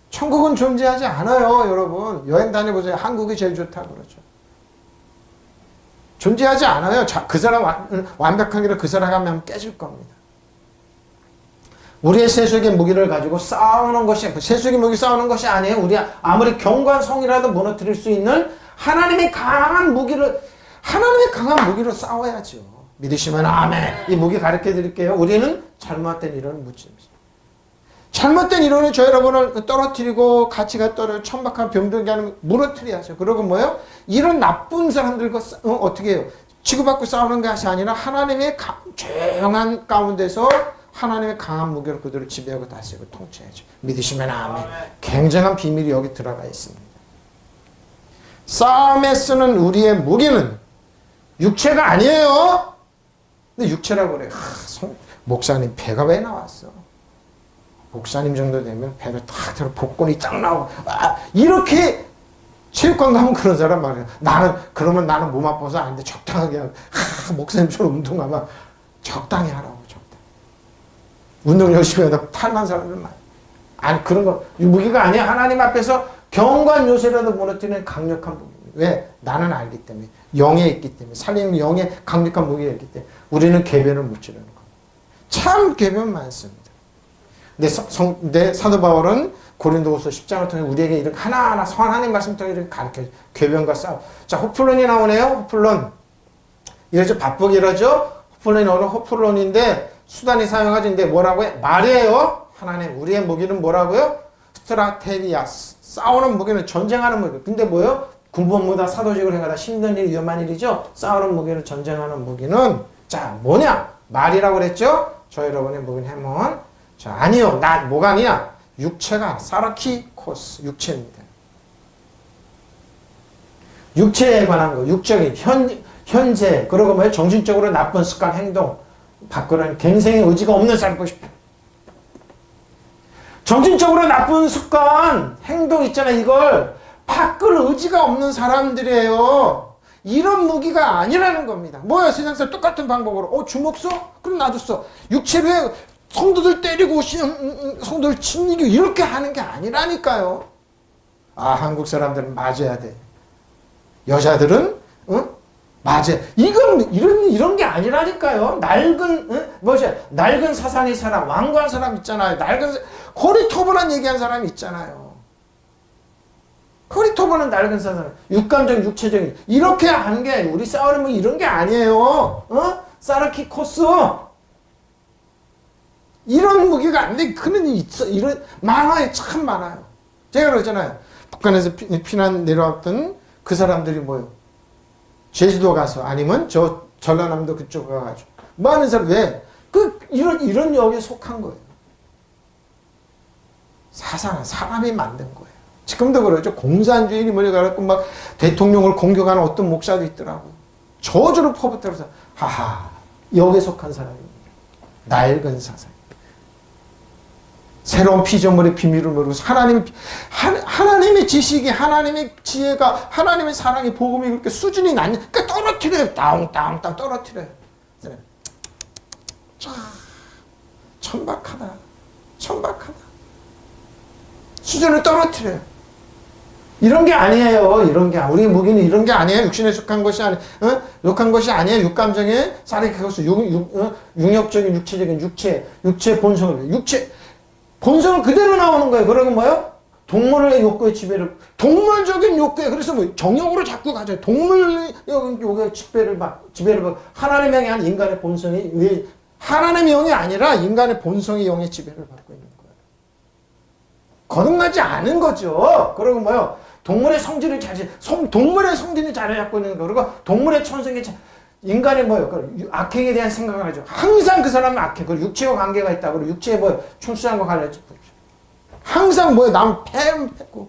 천국은 존재하지 않아요. 여러분 여행 다녀보세요. 한국이 제일 좋다고 그러죠. 존재하지 않아요. 그 사람 완벽하기를 그 사람 하면 깨질 겁니다. 우리의 세속의 무기를 가지고 싸우는 것이 세속의 무기 싸우는 것이 아니에요. 우리 아무리 견고한 성이라도 무너뜨릴 수 있는 하나님의 강한 무기로 싸워야죠. 믿으시면 아멘. 이 무기 가르쳐 드릴게요. 우리는 잘못된 이론을 묻습니다. 잘못된 이론을 저 여러분을 떨어뜨리고 가치가 떨어져 천박한 병들게 하는 무너뜨려야죠. 그리고 뭐예요? 이런 나쁜 사람들과 어떻게 해요? 치고받고 싸우는 것이 아니라 하나님의 조용한 가운데서 하나님의 강한 무게로 그들을 지배하고 다스리고 통치해야죠. 믿으시면 아멘. 굉장한 비밀이 여기 들어가 있습니다. 싸움에 쓰는 우리의 무기는 육체가 아니에요. 근데 육체라고 그래요. 목사님 배가 왜 나왔어? 목사님 정도 되면 배가 탁 들어 복권이 딱 나오고 이렇게 체육관 가면 그런 사람 말이에요. 그러면 나는 몸 아파서 안 돼. 적당하게 하고 목사님처럼 운동하면 적당히 하라고. 적당히. 운동 열심히 하다 탈만 사람들 많아요. 아니 그런 거 무기가 아니야. 하나님 앞에서 견고한 요새라도 무너뜨리는 강력한 무기. 왜? 나는 알기 때문에. 영에 있기 때문에. 살리는 영에 강력한 무기가 있기 때문에. 우리는 궤변을 무찌르는 겁니다. 참 궤변 많습니다. 근데 사도 바울은 고린도후서 10장을 통해 우리에게 이렇게 하나하나 하나님 말씀 통해 이렇게 가르쳐요. 궤변과 싸움. 자, 호플론이 나오네요. 호플론. 이러죠. 바쁘게 이러죠. 호플론이 오늘 호플론인데 수단이 사용하지는데 뭐라고 해? 말이에요. 하나님. 우리의 무기는 뭐라고요? 스트라테리아스. 싸우는 무기는 전쟁하는 무기. 근데 뭐예요? 군법무다 사도직을 행하다 힘든 일, 위험한 일이죠. 싸우는 무기를 전쟁하는 무기는 자 뭐냐? 말이라고 그랬죠? 저 여러분의 무기는 해몬. 자 아니요. 뭐가 아니야? 육체가 사라키코스 육체입니다. 육체에 관한 거, 육적인 현재 그리고 뭐 정신적으로 나쁜 습관, 행동 바꾸는 갱생의 의지가 없는 사람 싶어. 정신적으로 나쁜 습관, 행동 있잖아요. 이걸 바꿀 의지가 없는 사람들이에요. 이런 무기가 아니라는 겁니다. 뭐야 세상에서 똑같은 방법으로 주먹 써? 그럼 나도 써. 육체로 해. 성도들 때리고 성도들 침이고 이렇게 하는 게 아니라니까요. 한국 사람들은 맞아야 돼. 여자들은 맞아. 이런 게 아니라니까요. 낡은 사상의 사람, 완고한 사람 있잖아요. 고리토분한 얘기한 사람이 있잖아요. 고리토분은 낡은 사상, 육감적, 육체적인 이렇게 하는 게 우리 싸우는 뭐 이런 게 아니에요. 사르키코스 이런 무기가 안 돼. 그런 이런 만화에 참 많아요. 제가 그러잖아요. 북한에서 피난 내려왔던 그 사람들이 뭐요? 제주도 가서 아니면 전라남도 그쪽 가가지고 뭐 하는 사람 왜? 이런 역에 속한 거예요. 사람이 만든 거예요. 지금도 그러죠. 공산주의니 뭐니 가지고 막 대통령을 공격하는 어떤 목사도 있더라고요. 저주를 퍼붓더라고요. 하하, 역에 속한 사람입니다. 낡은 사상. 새로운 피조물의 비밀을 모르고 하나님의 지식이, 하나님의 지혜가, 하나님의 사랑이, 복음이 그렇게 수준이 그러니까 떨어뜨려요. 땅 떨어뜨려요. 천박하다. 수준을 떨어뜨려요. 이런 게 아니에요. 우리 무기는 이런 게 아니에요. 육신에 속한 것이 아니에요. 속한 것이 아니에요. 육감정에 사르키코스, 육력적인, 육체적인, 육체 본성을 그대로 나오는 거예요. 그러면 뭐요? 동물의 욕구에 지배를, 동물적인 욕구에, 그래서 뭐 정욕으로 자꾸 가죠. 동물적인 욕구에 지배를 받고, 하나님의 영이 아닌 인간의 본성이, 하나님의 영이 아니라 인간의 본성의 영의 지배를 받고 있는 거예요. 거듭나지 않은 거죠. 그리고 뭐요? 동물의 성질을 동물의 성질을 잘 잡고 있는 거. 그리고 동물의 천성이 인간의 뭐요? 악행에 대한 생각을 하죠. 항상 그 사람은 악해. 그리고 육체와 관계가 있다. 그리고 육체에 뭐요? 출산과 관련해서. 항상 뭐요? 남 패고.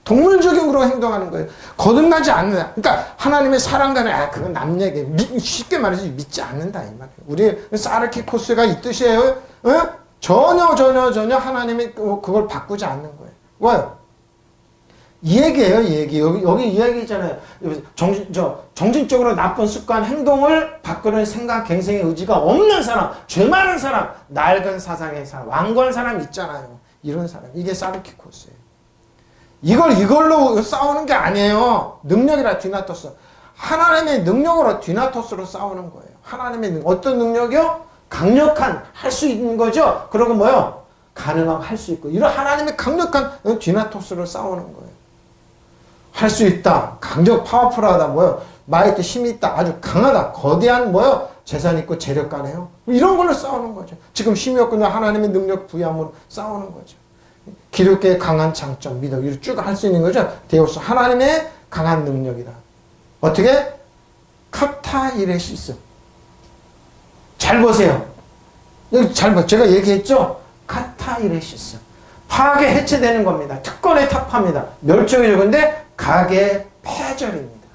동물적으로 행동하는 거예요. 거듭나지 않는다. 그러니까 하나님의 사랑과는 그건 남 얘기. 쉽게 말해서 믿지 않는다 이 말이에요. 우리 사르키코스가 이 뜻이에요. 전혀 하나님이 그걸 바꾸지 않는 거예요. 왜요? 이 얘기예요, 이 얘기. 여기 이 얘기잖아요. 정신적으로 나쁜 습관, 행동을 바꾸는 생각, 갱생의 의지가 없는 사람, 죄 많은 사람, 낡은 사상의 사람, 완고한 사람 있잖아요. 이런 사람. 이게 사르키코스예요. 이걸로 싸우는 게 아니에요. 능력이라 디나토스. 하나님의 능력으로 디나토스로 싸우는 거예요. 하나님의 어떤 능력이요? 강력한, 할 수 있는 거죠? 그리고 뭐요? 가능하고 할 수 있고. 이런 하나님의 강력한 디나토스로 싸우는 거예요. 할 수 있다. 강력, 파워풀하다. 뭐요? 마이트 힘이 있다. 아주 강하다. 거대한 뭐요? 재산 있고 재력가네요. 이런 걸로 싸우는 거죠. 지금 힘이 없고 하나님의 능력 부여함으로 싸우는 거죠. 기독교의 강한 장점, 믿음, 이렇게 쭉 할 수 있는 거죠. 데우스, 하나님의 강한 능력이다. 어떻게? 카타이레시스. 잘 보세요. 여기 잘 봐. 제가 얘기했죠? 카타이레시스. 파괴 해체되는 겁니다. 특권의 타파입니다. 멸종이죠. 근데 가계의 폐절입니다.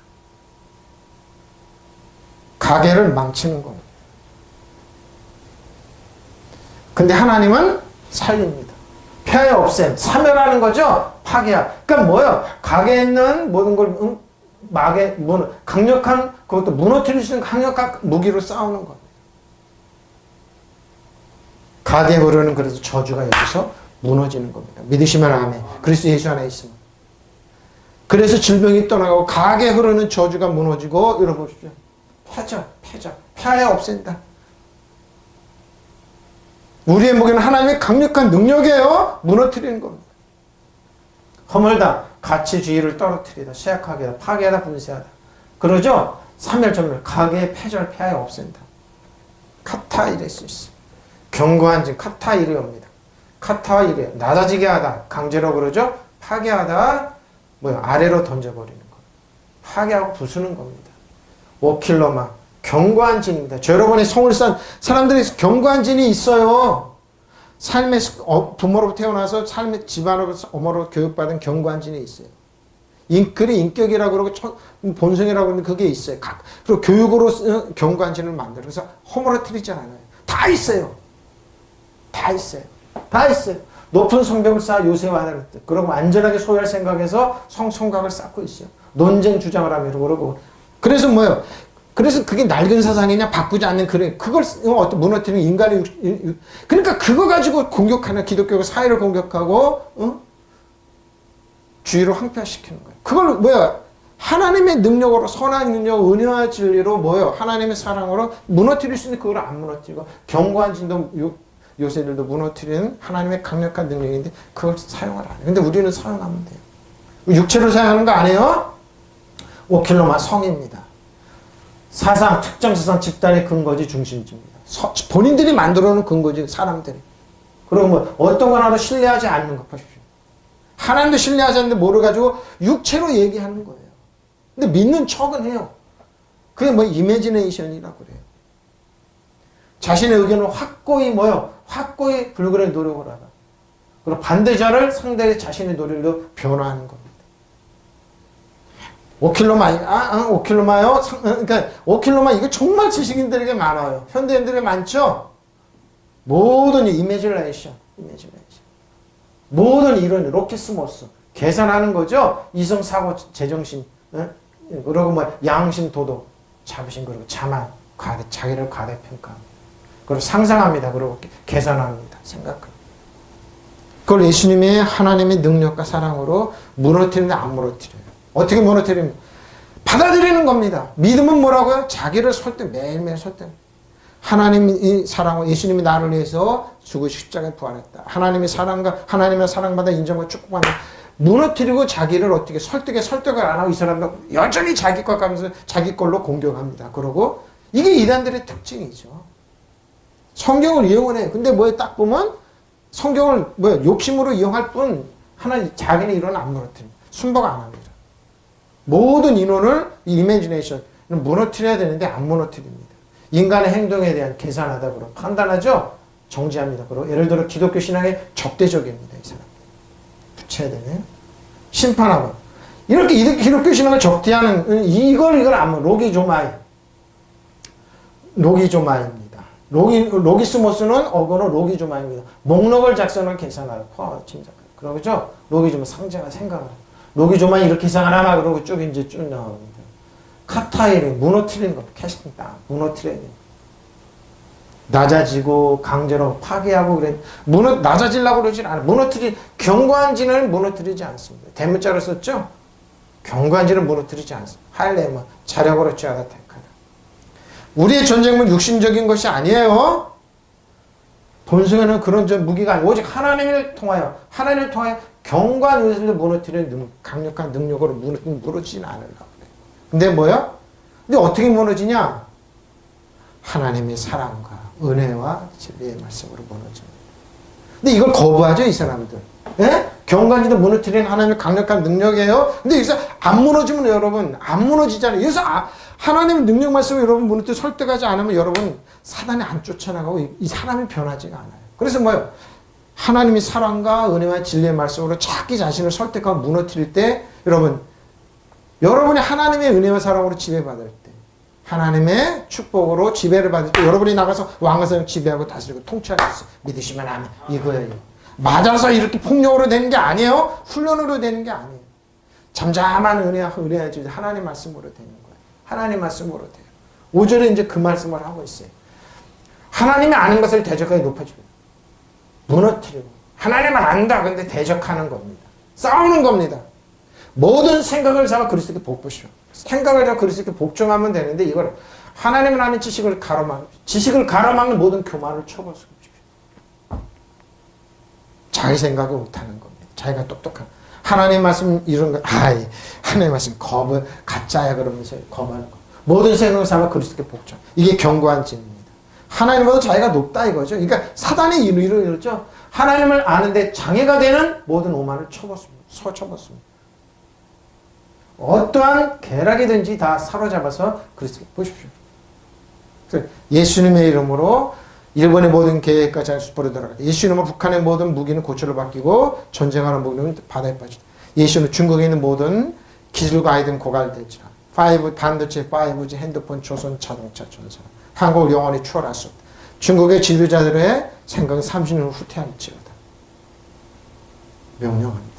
가계를 망치는 겁니다. 근데 하나님은 살립니다. 폐하에 없앰, 사멸하는 거죠. 파괴야. 그러니까 뭐예요? 가게에 있는 모든 걸 강력한, 그것도 무너뜨릴 수 있는 강력한 무기로 싸우는 겁니다. 가게에 흐르는 그래서 저주가 여기서 무너지는 겁니다. 믿으시면 아멘. 그리스도 예수 안에 있습니다. 그래서 질병이 떠나고 가게에 흐르는 저주가 무너지고, 여러분 보십시오. 폐절. 폐하에 없앤다. 우리의 무게는 하나님의 강력한 능력이에요. 무너뜨리는 겁니다. 허물다. 가치주의를 떨어뜨리다. 쇠약하게 하다. 파괴하다. 분쇄하다. 그러죠? 삼멸전멸. 가계의 폐절, 폐하에 없앤다. 카타이레시스. 견고한 진 카타이레입니다. 카타이레. 낮아지게 하다. 강제로 그러죠? 파괴하다. 아래로 던져버리는 거. 파괴하고 부수는 겁니다. 오킬로마. 견고한 진입니다. 여러분의 성을 쌓은 사람들이 견고한 진이 있어요. 삶의 부모로부터 태어나서 삶의 집안으로부터 어머로 교육받은 견고한 진이 있어요. 그래 인격이라고 그러고 본성이라고 하는 그게 있어요. 그리고 교육으로 견고한 진을 만들어. 그래서 허물어뜨리지 않아요. 다 있어요. 높은 성벽을 쌓아 요새와 하나를 뜻. 그러고 안전하게 소유할 생각에서 성각을 쌓고 있어요. 논쟁 주장을 하며 그러고. 그래서 뭐예요? 그래서 그게 낡은 사상이냐 바꾸지 않는 그걸 어떤 무너뜨리는 인간의 그러니까 그거 가지고 공격하는 기독교가 사회를 공격하고 주의를 황폐화시키는 거예요. 그걸 하나님의 능력으로 선한 능력, 은혜와 진리로 하나님의 사랑으로 무너뜨릴 수 있는 그걸 안 무너뜨리고 견고한 진도 요새들도 무너뜨리는 하나님의 강력한 능력인데 그걸 사용을 안 해요. 근데 우리는 사용하면 돼요. 육체로 사용하는 거 아니에요? 오킬로마 성입니다. 사상, 특정 사상 집단의 근거지 중심지입니다. 본인들이 만들어 놓은 근거지, 사람들이. 그리고 어떤 거 하나도 신뢰하지 않는 것 보십시오. 하나님도 신뢰하지 않는데 뭐를 가지고 육체로 얘기하는 거예요. 근데 믿는 척은 해요. 그게 이미지네이션이라고 그래요. 자신의 의견을 확고히 불굴의 노력을 하다. 그리고 반대자를 상대의 자신의 노력으로 변화하는 겁니다. 오킬로마요? 그러니까, 오킬로마, 이거 정말 지식인들에게 많아요. 현대인들에게 많죠? 모든 이미지네이션. 모든 이론, 로키스모스. 계산하는 거죠? 이성, 사고, 제정신. 그리고 양심, 도덕, 자부심, 그리고 자만, 자기를 과대평가합니다. 그리고 상상합니다. 그리고 계산합니다. 생각합니다. 그걸 예수님의 하나님의 능력과 사랑으로 무너뜨리는데 안 무너뜨려요. 어떻게 무너뜨립니까? 받아들이는 겁니다. 믿음은 뭐라고요? 자기를 매일매일 설득. 하나님이 사랑하고 예수님이 나를 위해서 죽으시고 십자가에 부활했다. 하나님의 사랑과 하나님의 사랑받아 인정과 축복받는 무너뜨리고 자기를 어떻게 설득을 안 하고 이 사람도 여전히 자기 것 가면서 자기 걸로 공격합니다. 그러고 이게 이단들의 특징이죠. 성경을 이용을 해요. 근데 뭐에 딱 보면 성경을 욕심으로 이용할 뿐 자기네 이론은 안 무너뜨립니다. 순복 안 합니다. 모든 인원을 이미지네이션 무너뜨려야 되는데 안 무너뜨립니다. 인간의 행동에 대한 계산하다 그러고 판단하죠. 정지합니다. 그리고 예를 들어 기독교 신앙의 적대적입니다. 이 사람 붙여야 되네요. 심판하고 이렇게 기독교 신앙을 적대하는 이걸 안 로기조마입니다. 로기스모스는 어거로 로기조마입니다. 목록을 작성을 계산하고 그러죠. 로기조마 상자가 생각을 로기조마 이렇게 생각하나 그러고 쭉 나옵니다. 카타이를 무너뜨리는 거, 캐스팅 딱 무너뜨려야 돼요. 낮아지고 강제로 파괴하고 그래. 낮아지려고 그러진 않아요. 견고한 진을 무너뜨리지 않습니다. 대문자로 썼죠? 견고한 진을 무너뜨리지 않습니다. 할레마, 자력으로 취하다 택하다. 우리의 전쟁은 육신적인 것이 아니에요. 본성에는 그런 무기가 아니고 오직 하나님을 통하여 견고한 의지를 무너뜨리는 강력한 능력으로 무너지진 않으려고 그래요. 근데 뭐야? 근데 어떻게 무너지냐? 하나님의 사랑과 은혜와 진리의 말씀으로 무너집니다. 근데 이걸 거부하죠, 이 사람들. 예? 견고한지도 무너뜨리는 하나님의 강력한 능력이에요. 근데 여기서 안 무너지면 여러분, 안 무너지잖아요. 여기서 하나님의 능력 말씀을 여러분 무너뜨려 설득하지 않으면 여러분, 사단이 안 쫓아나가고 이 사람이 변하지가 않아요. 그래서 뭐예요? 하나님의 사랑과 은혜와 진리의 말씀으로 자기 자신을 설득하고 무너뜨릴 때 여러분이 하나님의 은혜와 사랑으로 지배받을 때 하나님의 축복으로 지배를 받을 때 여러분이 나가서 왕과 사람 지배하고 다스리고 통치할 수 있어요. 믿으시면 아멘. 이거예요. 맞아서 이렇게 폭력으로 되는 게 아니에요. 훈련으로 되는 게 아니에요. 잠잠한 은혜와 하나님 말씀으로 되는 거예요. 하나님 말씀으로 돼요. 5절에 이제 그 말씀을 하고 있어요. 하나님이 아는 것을 대적하게 높아집니다. 무너뜨리고 하나님은 안다. 근데 대적하는 겁니다. 싸우는 겁니다. 모든 생각을 잡아 그리스도께 복보시오. 생각을 잡아 그리스도께 복종하면 되는데 이걸 하나님을 아는 지식을 가로막는 모든 교만을 쳐버리십시오. 자기 생각을 못하는 겁니다. 자기가 똑똑한 하나님 말씀 이런 거 하나님 말씀 가짜야 그러면서 거부하는 거. 모든 생각을 잡아 그리스도께 복종. 이게 견고한 진입니다. 하나님보다 자기가 높다 이거죠. 그러니까 사단이 이루죠. 하나님을 아는데 장애가 되는 모든 오만을 쳐봤습니다. 어떠한 계략이든지 다 사로잡아서 그리스도께 보십시오. 예수님의 이름으로 일본의 모든 계획과 장수포로 들어가다. 예수님은 북한의 모든 무기는 고초를 바뀌고 전쟁하는 무기는 바다에 빠지다. 예수는 중국에 있는 모든 기술과 아이들은 고갈될지라. 반도체, 5G, 핸드폰, 조선, 자동차, 전사. 한국을 영원히 추월할 수 없다. 중국의 지도자들의 생각은 30년 후 후퇴할지어다. 명령합니다.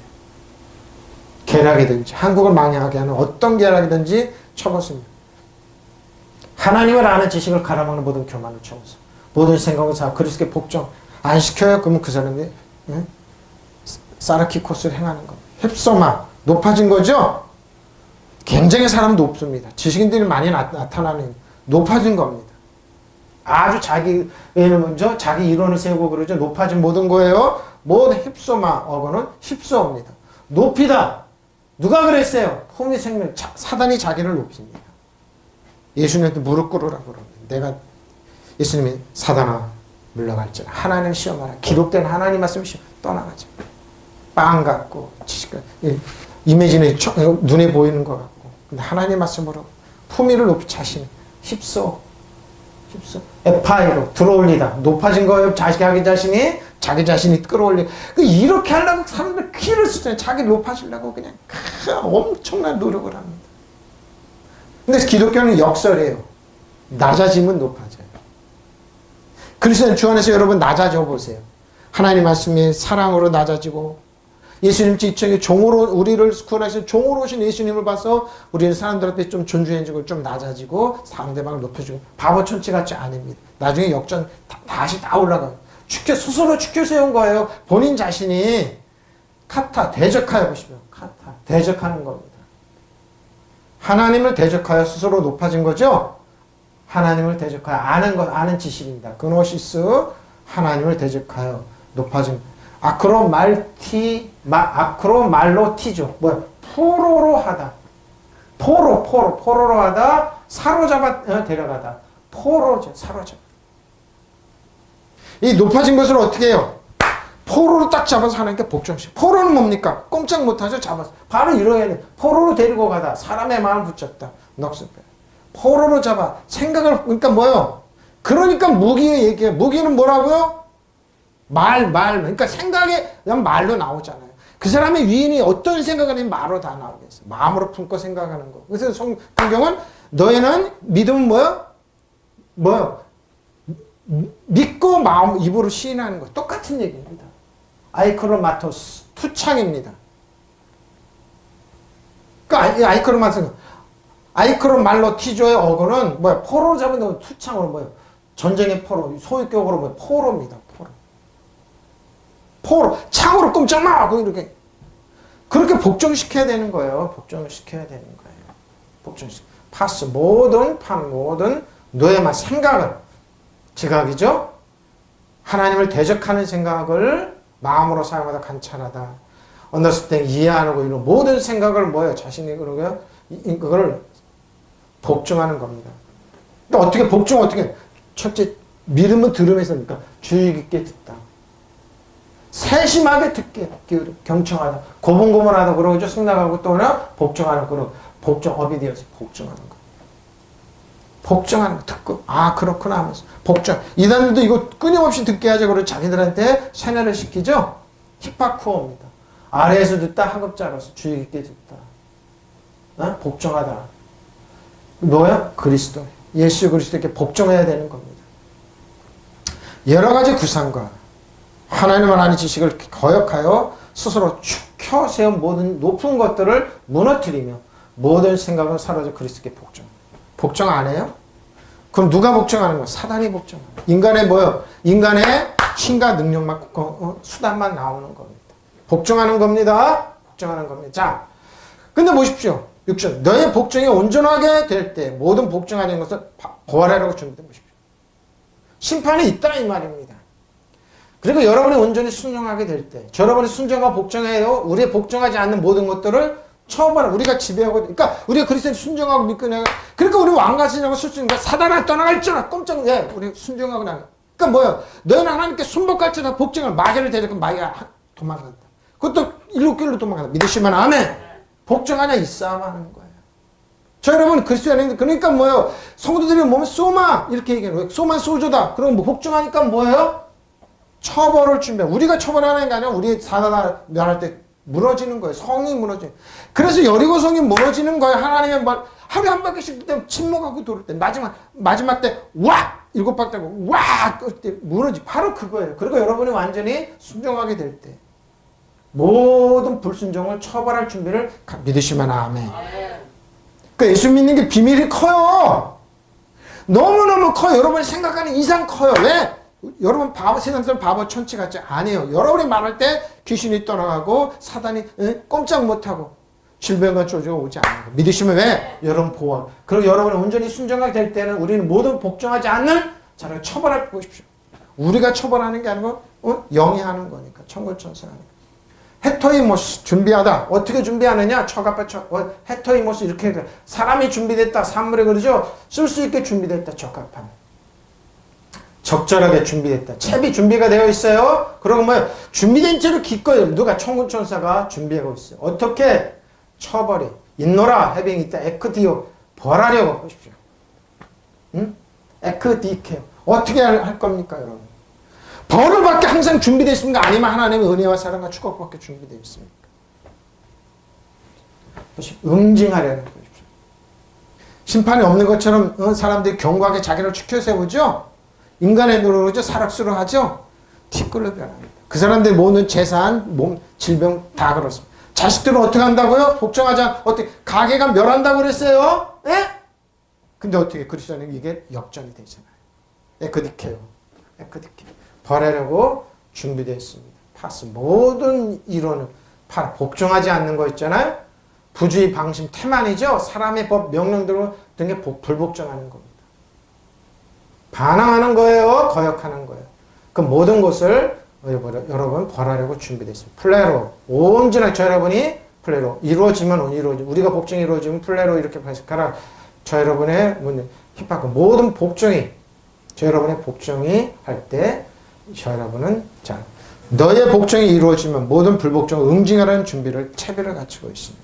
계략이든지 한국을 망하게 하는 어떤 계략이든지 쳐봤습니다. 하나님을 아는 지식을 가로막는 모든 교만을 쳐봤어. 모든 생각을 다 그리스도께 복종 안 시켜요? 그러면 그 사람이 사르키코스를 행하는 겁니다. 헵소마 높아진 거죠? 굉장히 사람 높습니다. 지식인들이 많이 나타나는 높아진 겁니다. 아주 자기 이론을 세우고 그러죠. 높아진 모든 거예요. 모든 헵소마 어거는 휩소입니다. 높이다. 누가 그랬어요? 폼이 생명 사단이 자기를 높입니다. 예수님한테 무릎 꿇으라고 그럽니다. 예수님이 사단아 물러갈지라 하나님 시험하라. 기록된 하나님 말씀 시험 떠나가자. 빵 같고 지식 이미지는 눈에 보이는 것 같고 근데 하나님 말씀으로 품위를 높이 자신 휩소 에파이로 들어올리다 높아진 거예요. 자기 자신이 끌어올리. 이렇게 하려고 사람들 키를 쓰잖아요. 자기 높아지려고 그냥 엄청난 노력을 합니다. 근데 기독교는 역설이에요. 낮아지면 높아져요. 그리스도는 주 안에서 여러분 낮아져 보세요. 하나님 말씀이 사랑으로 낮아지고 예수님 지청에 종으로 우리를 구원하신 종으로 오신 예수님을 봐서 우리는 사람들 앞에 좀 존중해지고 좀 낮아지고 상대방을 높여주고 바보 천치 같지 않습니다. 나중에 역전 다시 다 올라가요. 스스로 축켜 세운 거예요. 본인 자신이 대적하여 보시면 대적하는 겁니다. 하나님을 대적하여 스스로 높아진 거죠. 하나님을 대적하여. 아는 것, 아는 지식입니다. 그노시스, 하나님을 대적하여 높아진. 아크로말로티죠. 뭐야? 포로로 하다. 포로로 하다. 사로잡아 데려가다. 포로죠. 사로잡아. 이 높아진 것을 어떻게 해요? 포로로 딱 잡아서 하나님께 복종시켜. 포로는 뭡니까? 꼼짝 못하죠. 잡아서. 바로 이러야 돼. 포로로 데리고 가다. 사람의 마음을 붙잡다. 넋을 빼. 포로로 잡아. 생각을, 그러니까 뭐요? 그러니까 무기의 얘기예요. 무기는 뭐라고요? 그러니까 생각이 그냥 말로 나오잖아요. 그 사람의 위인이 어떤 생각을 하는지 말로 다 나오겠어요. 마음으로 품고 생각하는 거. 그래서 성경은 너희는 믿음은 뭐요? 믿고 마음, 입으로 시인하는 거. 똑같은 얘기입니다. 아이크로마토스, 투창입니다. 그러니까 아이크로말로티조의 어근은 뭐야? 포로 잡은 투창으로 뭐예요? 전쟁의 포로, 소유격으로 뭐예요? 포로입니다. 포로. 창으로 꼼짝 마! 이렇게. 그렇게 복종시켜야 되는 거예요. 복종을 시켜야 되는 거예요. 파스. 모든 너의 생각을. 지각이죠? 하나님을 대적하는 생각을 마음으로 사용하다 관찰하다. 언더스탠 이해하고 이런 모든 생각을 뭐예요? 자신이 그걸 복종하는 겁니다. 근데 어떻게 복종 첫째 믿음은 들음에서 그러니까 주의 깊게 듣다. 세심하게 듣게 경청하다. 고분고분하다 그러죠. 승낙하고 또 하나 복종하는 복종 어비디언스 복종하는 거. 복종하는 거 듣고 그렇구나 하면서 복종. 이단들도 이거 끊임없이 듣게 하자 그러고 자기들한테 세뇌를 시키죠. 히파쿠어입니다. 아래에서 듣다 하급자로서 주의 깊게 듣다. 복종하다. 뭐야? 그리스도. 예수 그리스도께 복종해야 되는 겁니다. 여러 가지 구상과 하나님을 아는 지식을 거역하여 스스로 축혀 세운 모든 높은 것들을 무너뜨리며 모든 생각은 사라져 그리스도께 복종. 복종 안 해요? 그럼 누가 복종하는 거야? 사단이 복종하는 거야. 인간의 뭐요? 인간의 힘과 능력만, 수단만 나오는 겁니다. 복종하는 겁니다. 복종하는 겁니다. 자, 근데 보십시오. 6절. 너의 복종이 온전하게 될 때 모든 복종하는 것을 보아라라고 준비해 보십시오. 심판이 있다 이 말입니다. 그리고 여러분이 온전히 순종하게 될 때, 여러분이 순종하고 복종해요. 우리의 복종하지 않는 모든 것들을 처음으로 우리가 지배하고, 그러니까 우리가 그리스도를 순종하고 믿고 나가. 그러니까 우리 왕가지냐고 쓸수있는가 사단아 떠나갈지라 꼼짝 우리 순종하고 나가. 그러니까 뭐야? 너희는 하나님께 순복할지라 복종을 마귀를 대적하면 마귀가 도망간다. 그것도 일로 도망간다. 믿으시면 아멘. 복종하냐 이 싸움하는 거예요. 저 여러분 그리스도 안에 그러니까 뭐예요? 성도들이 몸에 소마 이렇게 얘기해요. 소만 소조다. 그럼 뭐 복종하니까 뭐예요? 처벌을 준비해. 우리가 처벌하는 게 아니라 우리 사단을 면할 때 무너지는 거예요. 성이 무너져요. 그래서 여리고 성이 무너지는 거예요. 하나님의 말 하루에 한 바퀴씩 때문에 침묵하고 돌을 때 마지막 때 와! 7바퀴 되고 와! 그때 무너지. 바로 그거예요. 그리고 여러분이 완전히 순종하게 될 때 모든 불순종을 처벌할 준비를 믿으시면 아멘. 그러니까 예수 믿는 게 비밀이 커요. 너무너무 커요. 여러분이 생각하는 이상 커요. 왜? 여러분 세상 사람 바보 천치 같지? 아니에요. 여러분이 말할 때 귀신이 떠나가고 사단이 꼼짝 못하고 질병과 조주가 오지 않는 거. 믿으시면 왜? 여러분 보호. 그리고 여러분이 온전히 순종하게 될 때는 우리는 모두 복종하지 않는 자를 처벌할 보십시오. 우리가 처벌하는 게 아니고 영이 하는 거니까. 천군천사가 하니까. 헤토이모스 준비하다. 어떻게 준비하느냐? 헤토이모스 이렇게 해야 돼. 사람이 준비됐다. 산물에 그러죠? 쓸 수 있게 준비됐다. 적합한. 적절하게 준비됐다. 채비 준비가 되어 있어요. 그리고 뭐예요? 준비된 채로 기꺼이 누가 천군천사가 준비하고 있어요. 어떻게? 처벌이. 인노라 해빙이 있다. 에크디오 벌하려고 보십시오. 응? 에크디케 어떻게 할 겁니까 여러분? 벌을 받게 항상 준비되어 있습니까? 아니면 하나님의 은혜와 사랑과 축복받게 준비되어 있습니까? 응징하려는 거죠. 심판이 없는 것처럼 사람들이 견고하게 자기를 축혀 세우죠. 인간의 노릇이죠. 사락수를 하죠. 티끌로 변합니다. 그 사람들이 모든 재산, 몸, 질병 다 그렇습니다. 자식들은 어떻게 한다고요? 복종하자. 어떻게 가게가 멸한다고 그랬어요? 예? 근데 어떻게 그리스도는 이게 역전이 되잖아요. 에크디케요. 벌하려고 준비되어 있습니다. 파스 모든 이론은 복종하지 않는 거 있잖아요. 부주의 방심 태만이죠. 사람의 법 명령대로 등에 불복종하는 겁니다. 반항하는 거예요? 거역하는 거예요? 그 모든 것을 여러분 벌하려고 준비되어 있습니다. 플레로. 온전하게 저 여러분이 플레로. 이루어지면 이루어지면. 우리가 복종이 이루어지면 플레로 이렇게 해석하라. 저 여러분의 힙합 모든 복종이 저 여러분의 복종이 할 때 저 여러분은 자 너의 복종이 이루어지면 모든 불복종을 응징하라는 준비를 채비를 갖추고 있습니다.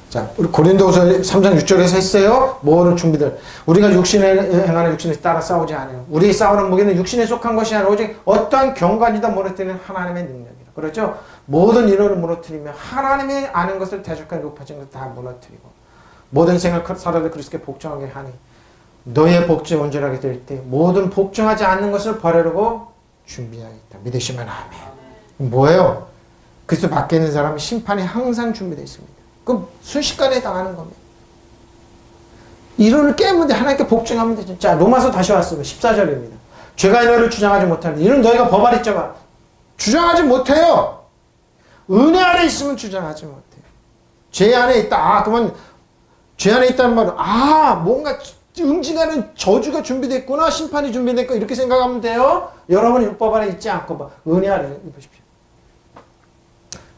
자, 우리 고린도후서 3장 6절에서 했어요. 모든 준비들. 우리가 육신에 행하는 육신에 따라 싸우지 않아요. 우리 싸우는 무기는 육신에 속한 것이 아니라 오직 어떠한 경관이다 무너뜨리는 하나님의 능력이다. 그렇죠? 모든 인원을 무너뜨리며 하나님이 아는 것을 대적하게 높아진 것을 다 무너뜨리고 모든 생을 살아도 그리스도께 복종하게 하니 너의 복종이 온전하게 될 때 모든 복종하지 않는 것을 버리려고 준비하겠다. 믿으시면 아멘. 뭐예요? 그리스도 밖에 있는 사람은 심판이 항상 준비되어 있습니다. 그럼 순식간에 당하는 겁니다. 이론을 깨면 돼. 하나님께 복종하면 되죠. 자, 로마서 다시 왔습니다. 14절입니다. 죄가 너를 주장하지 못하는 이는 너희가 법 아래 있자가 주장하지 못해요. 은혜 안에 있으면 주장하지 못해요. 죄 안에 있다. 그러면 죄 안에 있다는 말은 뭔가 응징하는 저주가 준비됐구나. 심판이 준비됐구나. 이렇게 생각하면 돼요. 여러분은 율법 아래 있지 않고 은혜 아래 보십시오.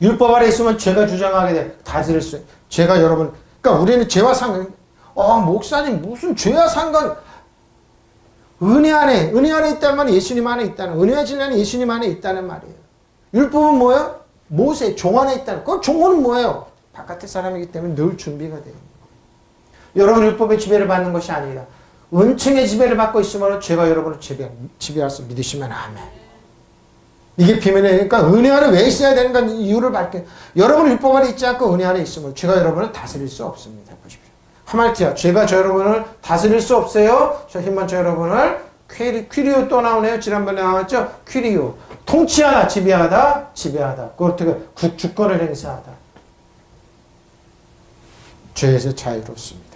율법 아래 있으면 죄가 주장하게 돼. 다스릴 수. 죄가 여러분, 그러니까 우리는 죄와 상관, 목사님 무슨 죄와 상관, 은혜 안에 있다는 말은 예수님 안에 있다는, 은혜와 진리는 예수님 안에 있다는 말이에요. 율법은 뭐예요? 모세, 종 안에 있다는, 그건 종은 뭐예요? 바깥의 사람이기 때문에 늘 준비가 돼요. 여러분 율법의 지배를 받는 것이 아니라, 은총의 지배를 받고 있으면 죄가 여러분을 지배할 수 믿으시면 아멘. 이게 비밀이에요. 그러니까 은혜 안에 왜 있어야 되는가 이유를 밝게. 여러분 율법 안에 있지 않고 은혜 안에 있으면 죄가 여러분을 다스릴 수 없습니다. 보십시오. 하말티아. 죄가 저 여러분을 다스릴 수 없어요. 저 힘만 저 여러분을 퀴리오 또 나오네요. 지난번에 나왔죠. 퀴리오. 통치하다, 지배하다. 그 어떻게 주권을 행사하다. 죄에서 자유롭습니다.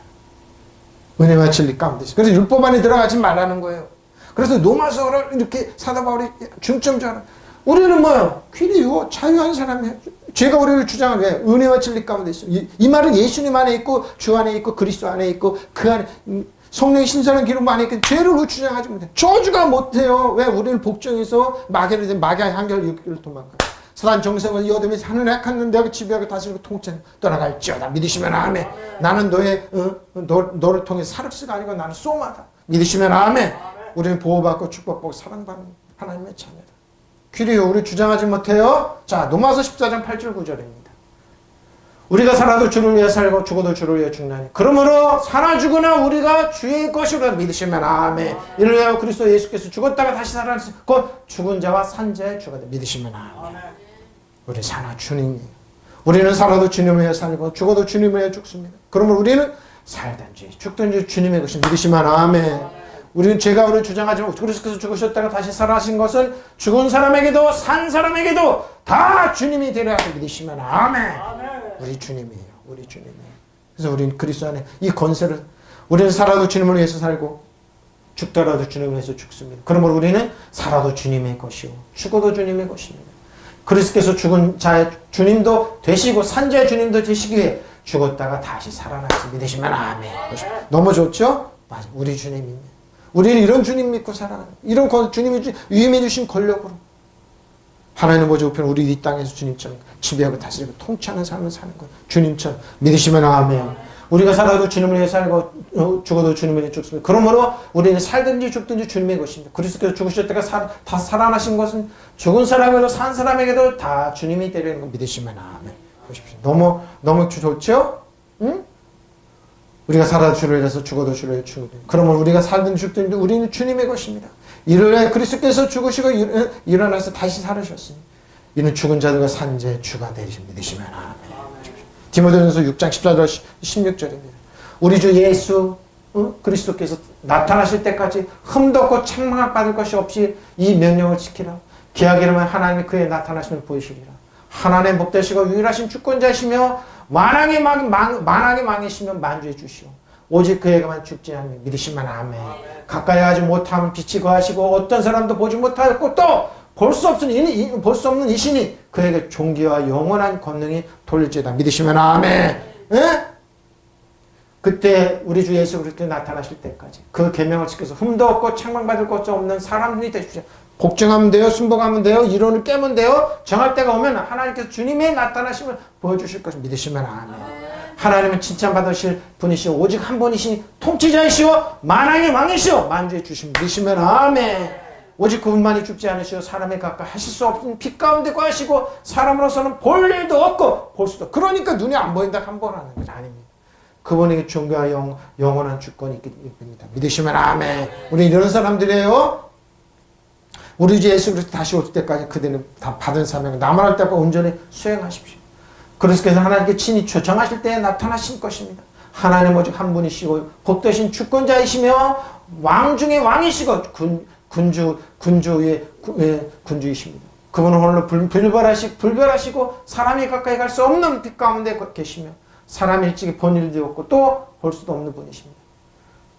은혜와 진리 가운데 있어요. 그래서 율법 안에 들어가지 말라는 거예요. 그래서 로마서를 이렇게 사도 바울이 중점적으로 우리는 뭐예요? 퀴리오, 자유한 사람이에요. 죄가 우리를 주장하게 은혜와 진리 가운데 있어요. 이 말은 예수님 안에 있고 주 안에 있고 그리스도 안에 있고 그 안에 성령의 신선한 기름 안에 있고 죄를 주장하지 못해요. 저주가 못해요. 왜? 우리를 복종해서 마귀를 된 마귀의 한결 육기를 도망가. 사단 정성을 이어둠에 하늘 악한 내가 지배하고 다스리고 통치하는 떠나갈지어다. 믿으시면 아멘. 나는 너를 통해 사륵스가 아니고 나는 소마다. 믿으시면 아멘. 우리는 보호받고 축복받고 사랑받는 하나님의 자녀다. 퀴리오 우리 주장하지 못해요. 자, 로마서 14장 8절 9절입니다. 우리가 살아도 주를 위해 살고 죽어도 주를 위해 죽나니 그러므로 살아 죽으나 우리가 주의 것이라 믿으시면 아멘. 이를 위하여 그리스도 예수께서 죽었다가 다시 살아나서 곧 죽은 자와 산 자의 주가 되 믿으시면 아멘. 우리 살아 주님이에요. 우리는 살아도 주님을 위해 살고 죽어도 주님을 위해 죽습니다. 그러므로 우리는 살든지 죽든지 주님의 것이 믿으시면 아멘. 우리는 죄가 우리를 주장하지 못하고 그리스도께서 죽으셨다가 다시 살아나신 것을 죽은 사람에게도 산 사람에게도 다 주님이 되려 하고 믿으시면 아멘. 우리 주님이에요. 우리 주님이에요. 그래서 우리는 그리스도 안에 이 권세를 우리는 살아도 주님을 위해서 살고 죽더라도 주님을 위해서 죽습니다. 그러므로 우리는 살아도 주님의 것이요 죽어도 주님의 것입니다. 그리스도께서 죽은 자의 주님도 되시고 산 자의 주님도 되시기 위해 죽었다가 다시 살아나서 믿으시면 아멘. 너무 좋죠? 맞아. 우리 주님입니다. 우리는 이런 주님 믿고 살아가는 이런 주님이 위임해 주신 권력으로 하나님의 보좌 우편 우리 이 땅에서 주님처럼 지배하고 다스리고 통치하는 삶을 사는 것 주님처럼 믿으시면 아멘. 우리가 살아도 주님을 위해 살고 죽어도 주님을 위해 죽습니다. 그러므로 우리는 살든지 죽든지 주님의 것입니다. 그리스도께서 죽으셨다가 다 살아나신 것은 죽은 사람에게도 산 사람에게도 다 주님이 되려는 거 믿으시면 아멘. 보십시오. 너무 좋죠? 응? 우리가 살아도 주를 위해서 죽어도 주를 위해 죽어도. 그러면 우리가 살든 죽든 우리는 주님의 것입니다. 이를 위해 그리스도께서 죽으시고 일어나서 다시 살으셨으니 이는 죽은 자들과 산 자의 주가 되시면 믿으시면 아멘. 디모데전서 6장 14절 16절입니다. 우리 주 예수 그리스도께서 나타나실 때까지 흠도 없고 책망을 받을 것이 없이 이 명령을 지키라. 기하기름은 하나님이 그의 나타나심을 보이시리라. 하나님의 복되시고 유일하신 주권자이시며 만왕의 왕이시며 만주의 주시오. 오직 그에게만 죽지 않으면 믿으시면 아멘. 가까이 하지 못하면 빛이 거하시고 어떤 사람도 보지 못하였고 또 볼 수 없는 이 신이 그에게 존귀와 영원한 권능이 돌릴지어다. 믿으시면 아멘. 에? 그때 우리 주 예수 그리스도 나타나실 때까지 그 계명을 지켜서 흠도 없고 책망받을 것도 없는 사람들이 되십시오. 복종하면 돼요. 순복하면 돼요. 이론을 깨면 돼요. 정할 때가 오면 하나님께서 주님의 나타나심을 보여주실 것을 믿으시면 아멘. 하나님은 칭찬받으실 분이시오. 오직 한 분이시니 통치자이시오. 만왕의 왕이시오. 만주의 주심 믿으시면 아멘. 오직 그분만이 죽지 않으시오. 사람에 가까이 하실 수 없는 빛 가운데 거하시고 사람으로서는 볼 일도 없고 볼 수도 없고 그러니까 눈이 안 보인다 한 번 하는 것이 아닙니다. 그분에게 존귀와 영원한 주권이 있습니다. 믿으시면 아멘. 우리 이런 사람들이에요. 우리 주 예수 그리스도 다시 올 때까지 그들은 다 받은 사명을 남아날 때까지 온전히 수행하십시오. 그래서 하나님께 친히 정하실 때에 나타나실 것입니다. 하나님 오직 한 분이시고 복되신 주권자이시며 왕 중의 왕이시고 군주의 군주이십니다. 그분은 홀로 불별하시고 사람이 가까이 갈 수 없는 빛 가운데 계시며 사람이 일찍이 본 일도 없고 또 볼 수도 없는 분이십니다.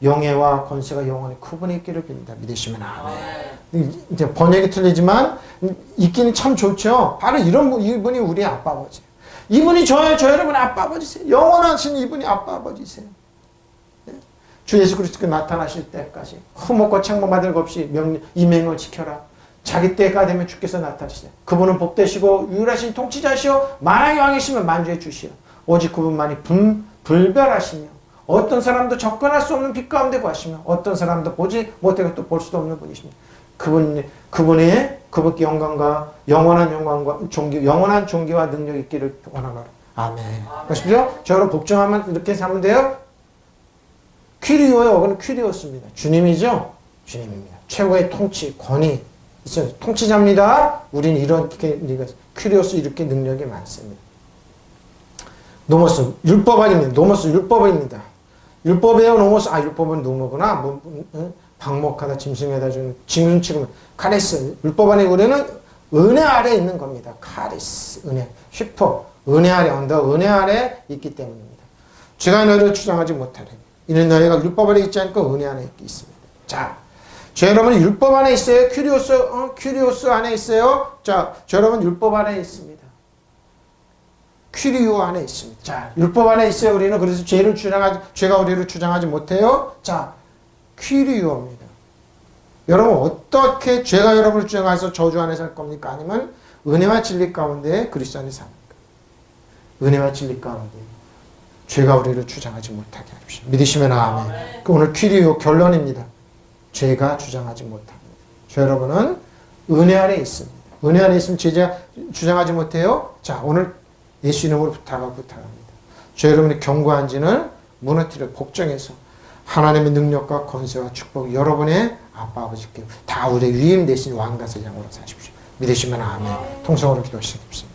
영예와 권세가 영원히 그분이 있기를 빕니다. 믿으시면 아멘. 이제 번역이 틀리지만 있기는 참 좋죠. 바로 이분이 우리 아빠 아버지. 이분이 저 여러분의 아빠 아버지세요. 영원하신 이분이 아빠 아버지세요. 네? 주 예수 그리스도께 나타나실 때까지 흠없고 책망받을 것 없이 이명을 지켜라. 자기 때가 되면 주께서 나타나시세요. 그분은 복되시고 유일하신 통치자시오. 만왕의 왕이시며 만주의 주시오. 오직 그분만이 불별하시며 어떤 사람도 접근할 수 없는 빛 가운데 거하시며 어떤 사람도 보지 못하고 또 볼 수도 없는 분이십니다. 그분께 영광과 영원한 존귀와 능력이 있기를 원하노라. 아멘. 보십시오. 저를 복종하면 이렇게 살면 돼요. 퀴리오의 어근은 퀴리오스입니다. 주님이죠. 주님입니다. 최고의 통치, 권위 있어요. 통치자입니다. 우린 이렇게 퀴리오스 이렇게 능력이 많습니다. 노모스 율법 아닙니다. 노모스 율법입니다. 율법이에요. 노모스 율법은 노모구나. 방목하다 짐승에다 주는 짐승 취급 카리스 율법 안에 우리는 은혜 아래 있는 겁니다. 카리스 은혜 슈퍼 은혜 아래 언더 은혜 아래 있기 때문입니다. 제가 너희를 주장하지 못하리. 이는 너희가 율법 아래 있지 않고 은혜 안에 있습니다. 자, 저 여러분 율법 안에 있어요. 큐리오스 안에 있어요. 자, 저 여러분 율법 안에 있습니다. 퀴리오 안에 있습니다. 자, 율법 안에 있어요. 우리는 그래서 죄가 우리를 주장하지 못해요. 자, 퀴리오입니다. 여러분 어떻게 죄가 여러분을 주장해서 저주 안에 살 겁니까? 아니면 은혜와 진리 가운데 그리스도 안에 삽니까? 은혜와 진리 가운데 죄가 우리를 주장하지 못하게 하십시오. 믿으시면 아멘. 오늘 퀴리오 결론입니다. 죄가 주장하지 못합니다. 저 여러분은 은혜 안에 있습니다. 은혜 안에 있으면 죄가 주장하지 못해요. 자, 오늘 예수 이름으로 부탁합니다. 저 여러분의 경고한지는 무너뜨려 복종해서 하나님의 능력과 권세와 축복 여러분의 아빠 아버지께 다 우리의 위임 되신 왕과 제장으로 사십시오. 믿으시면 아멘. 통성으로 기도하시겠습니다.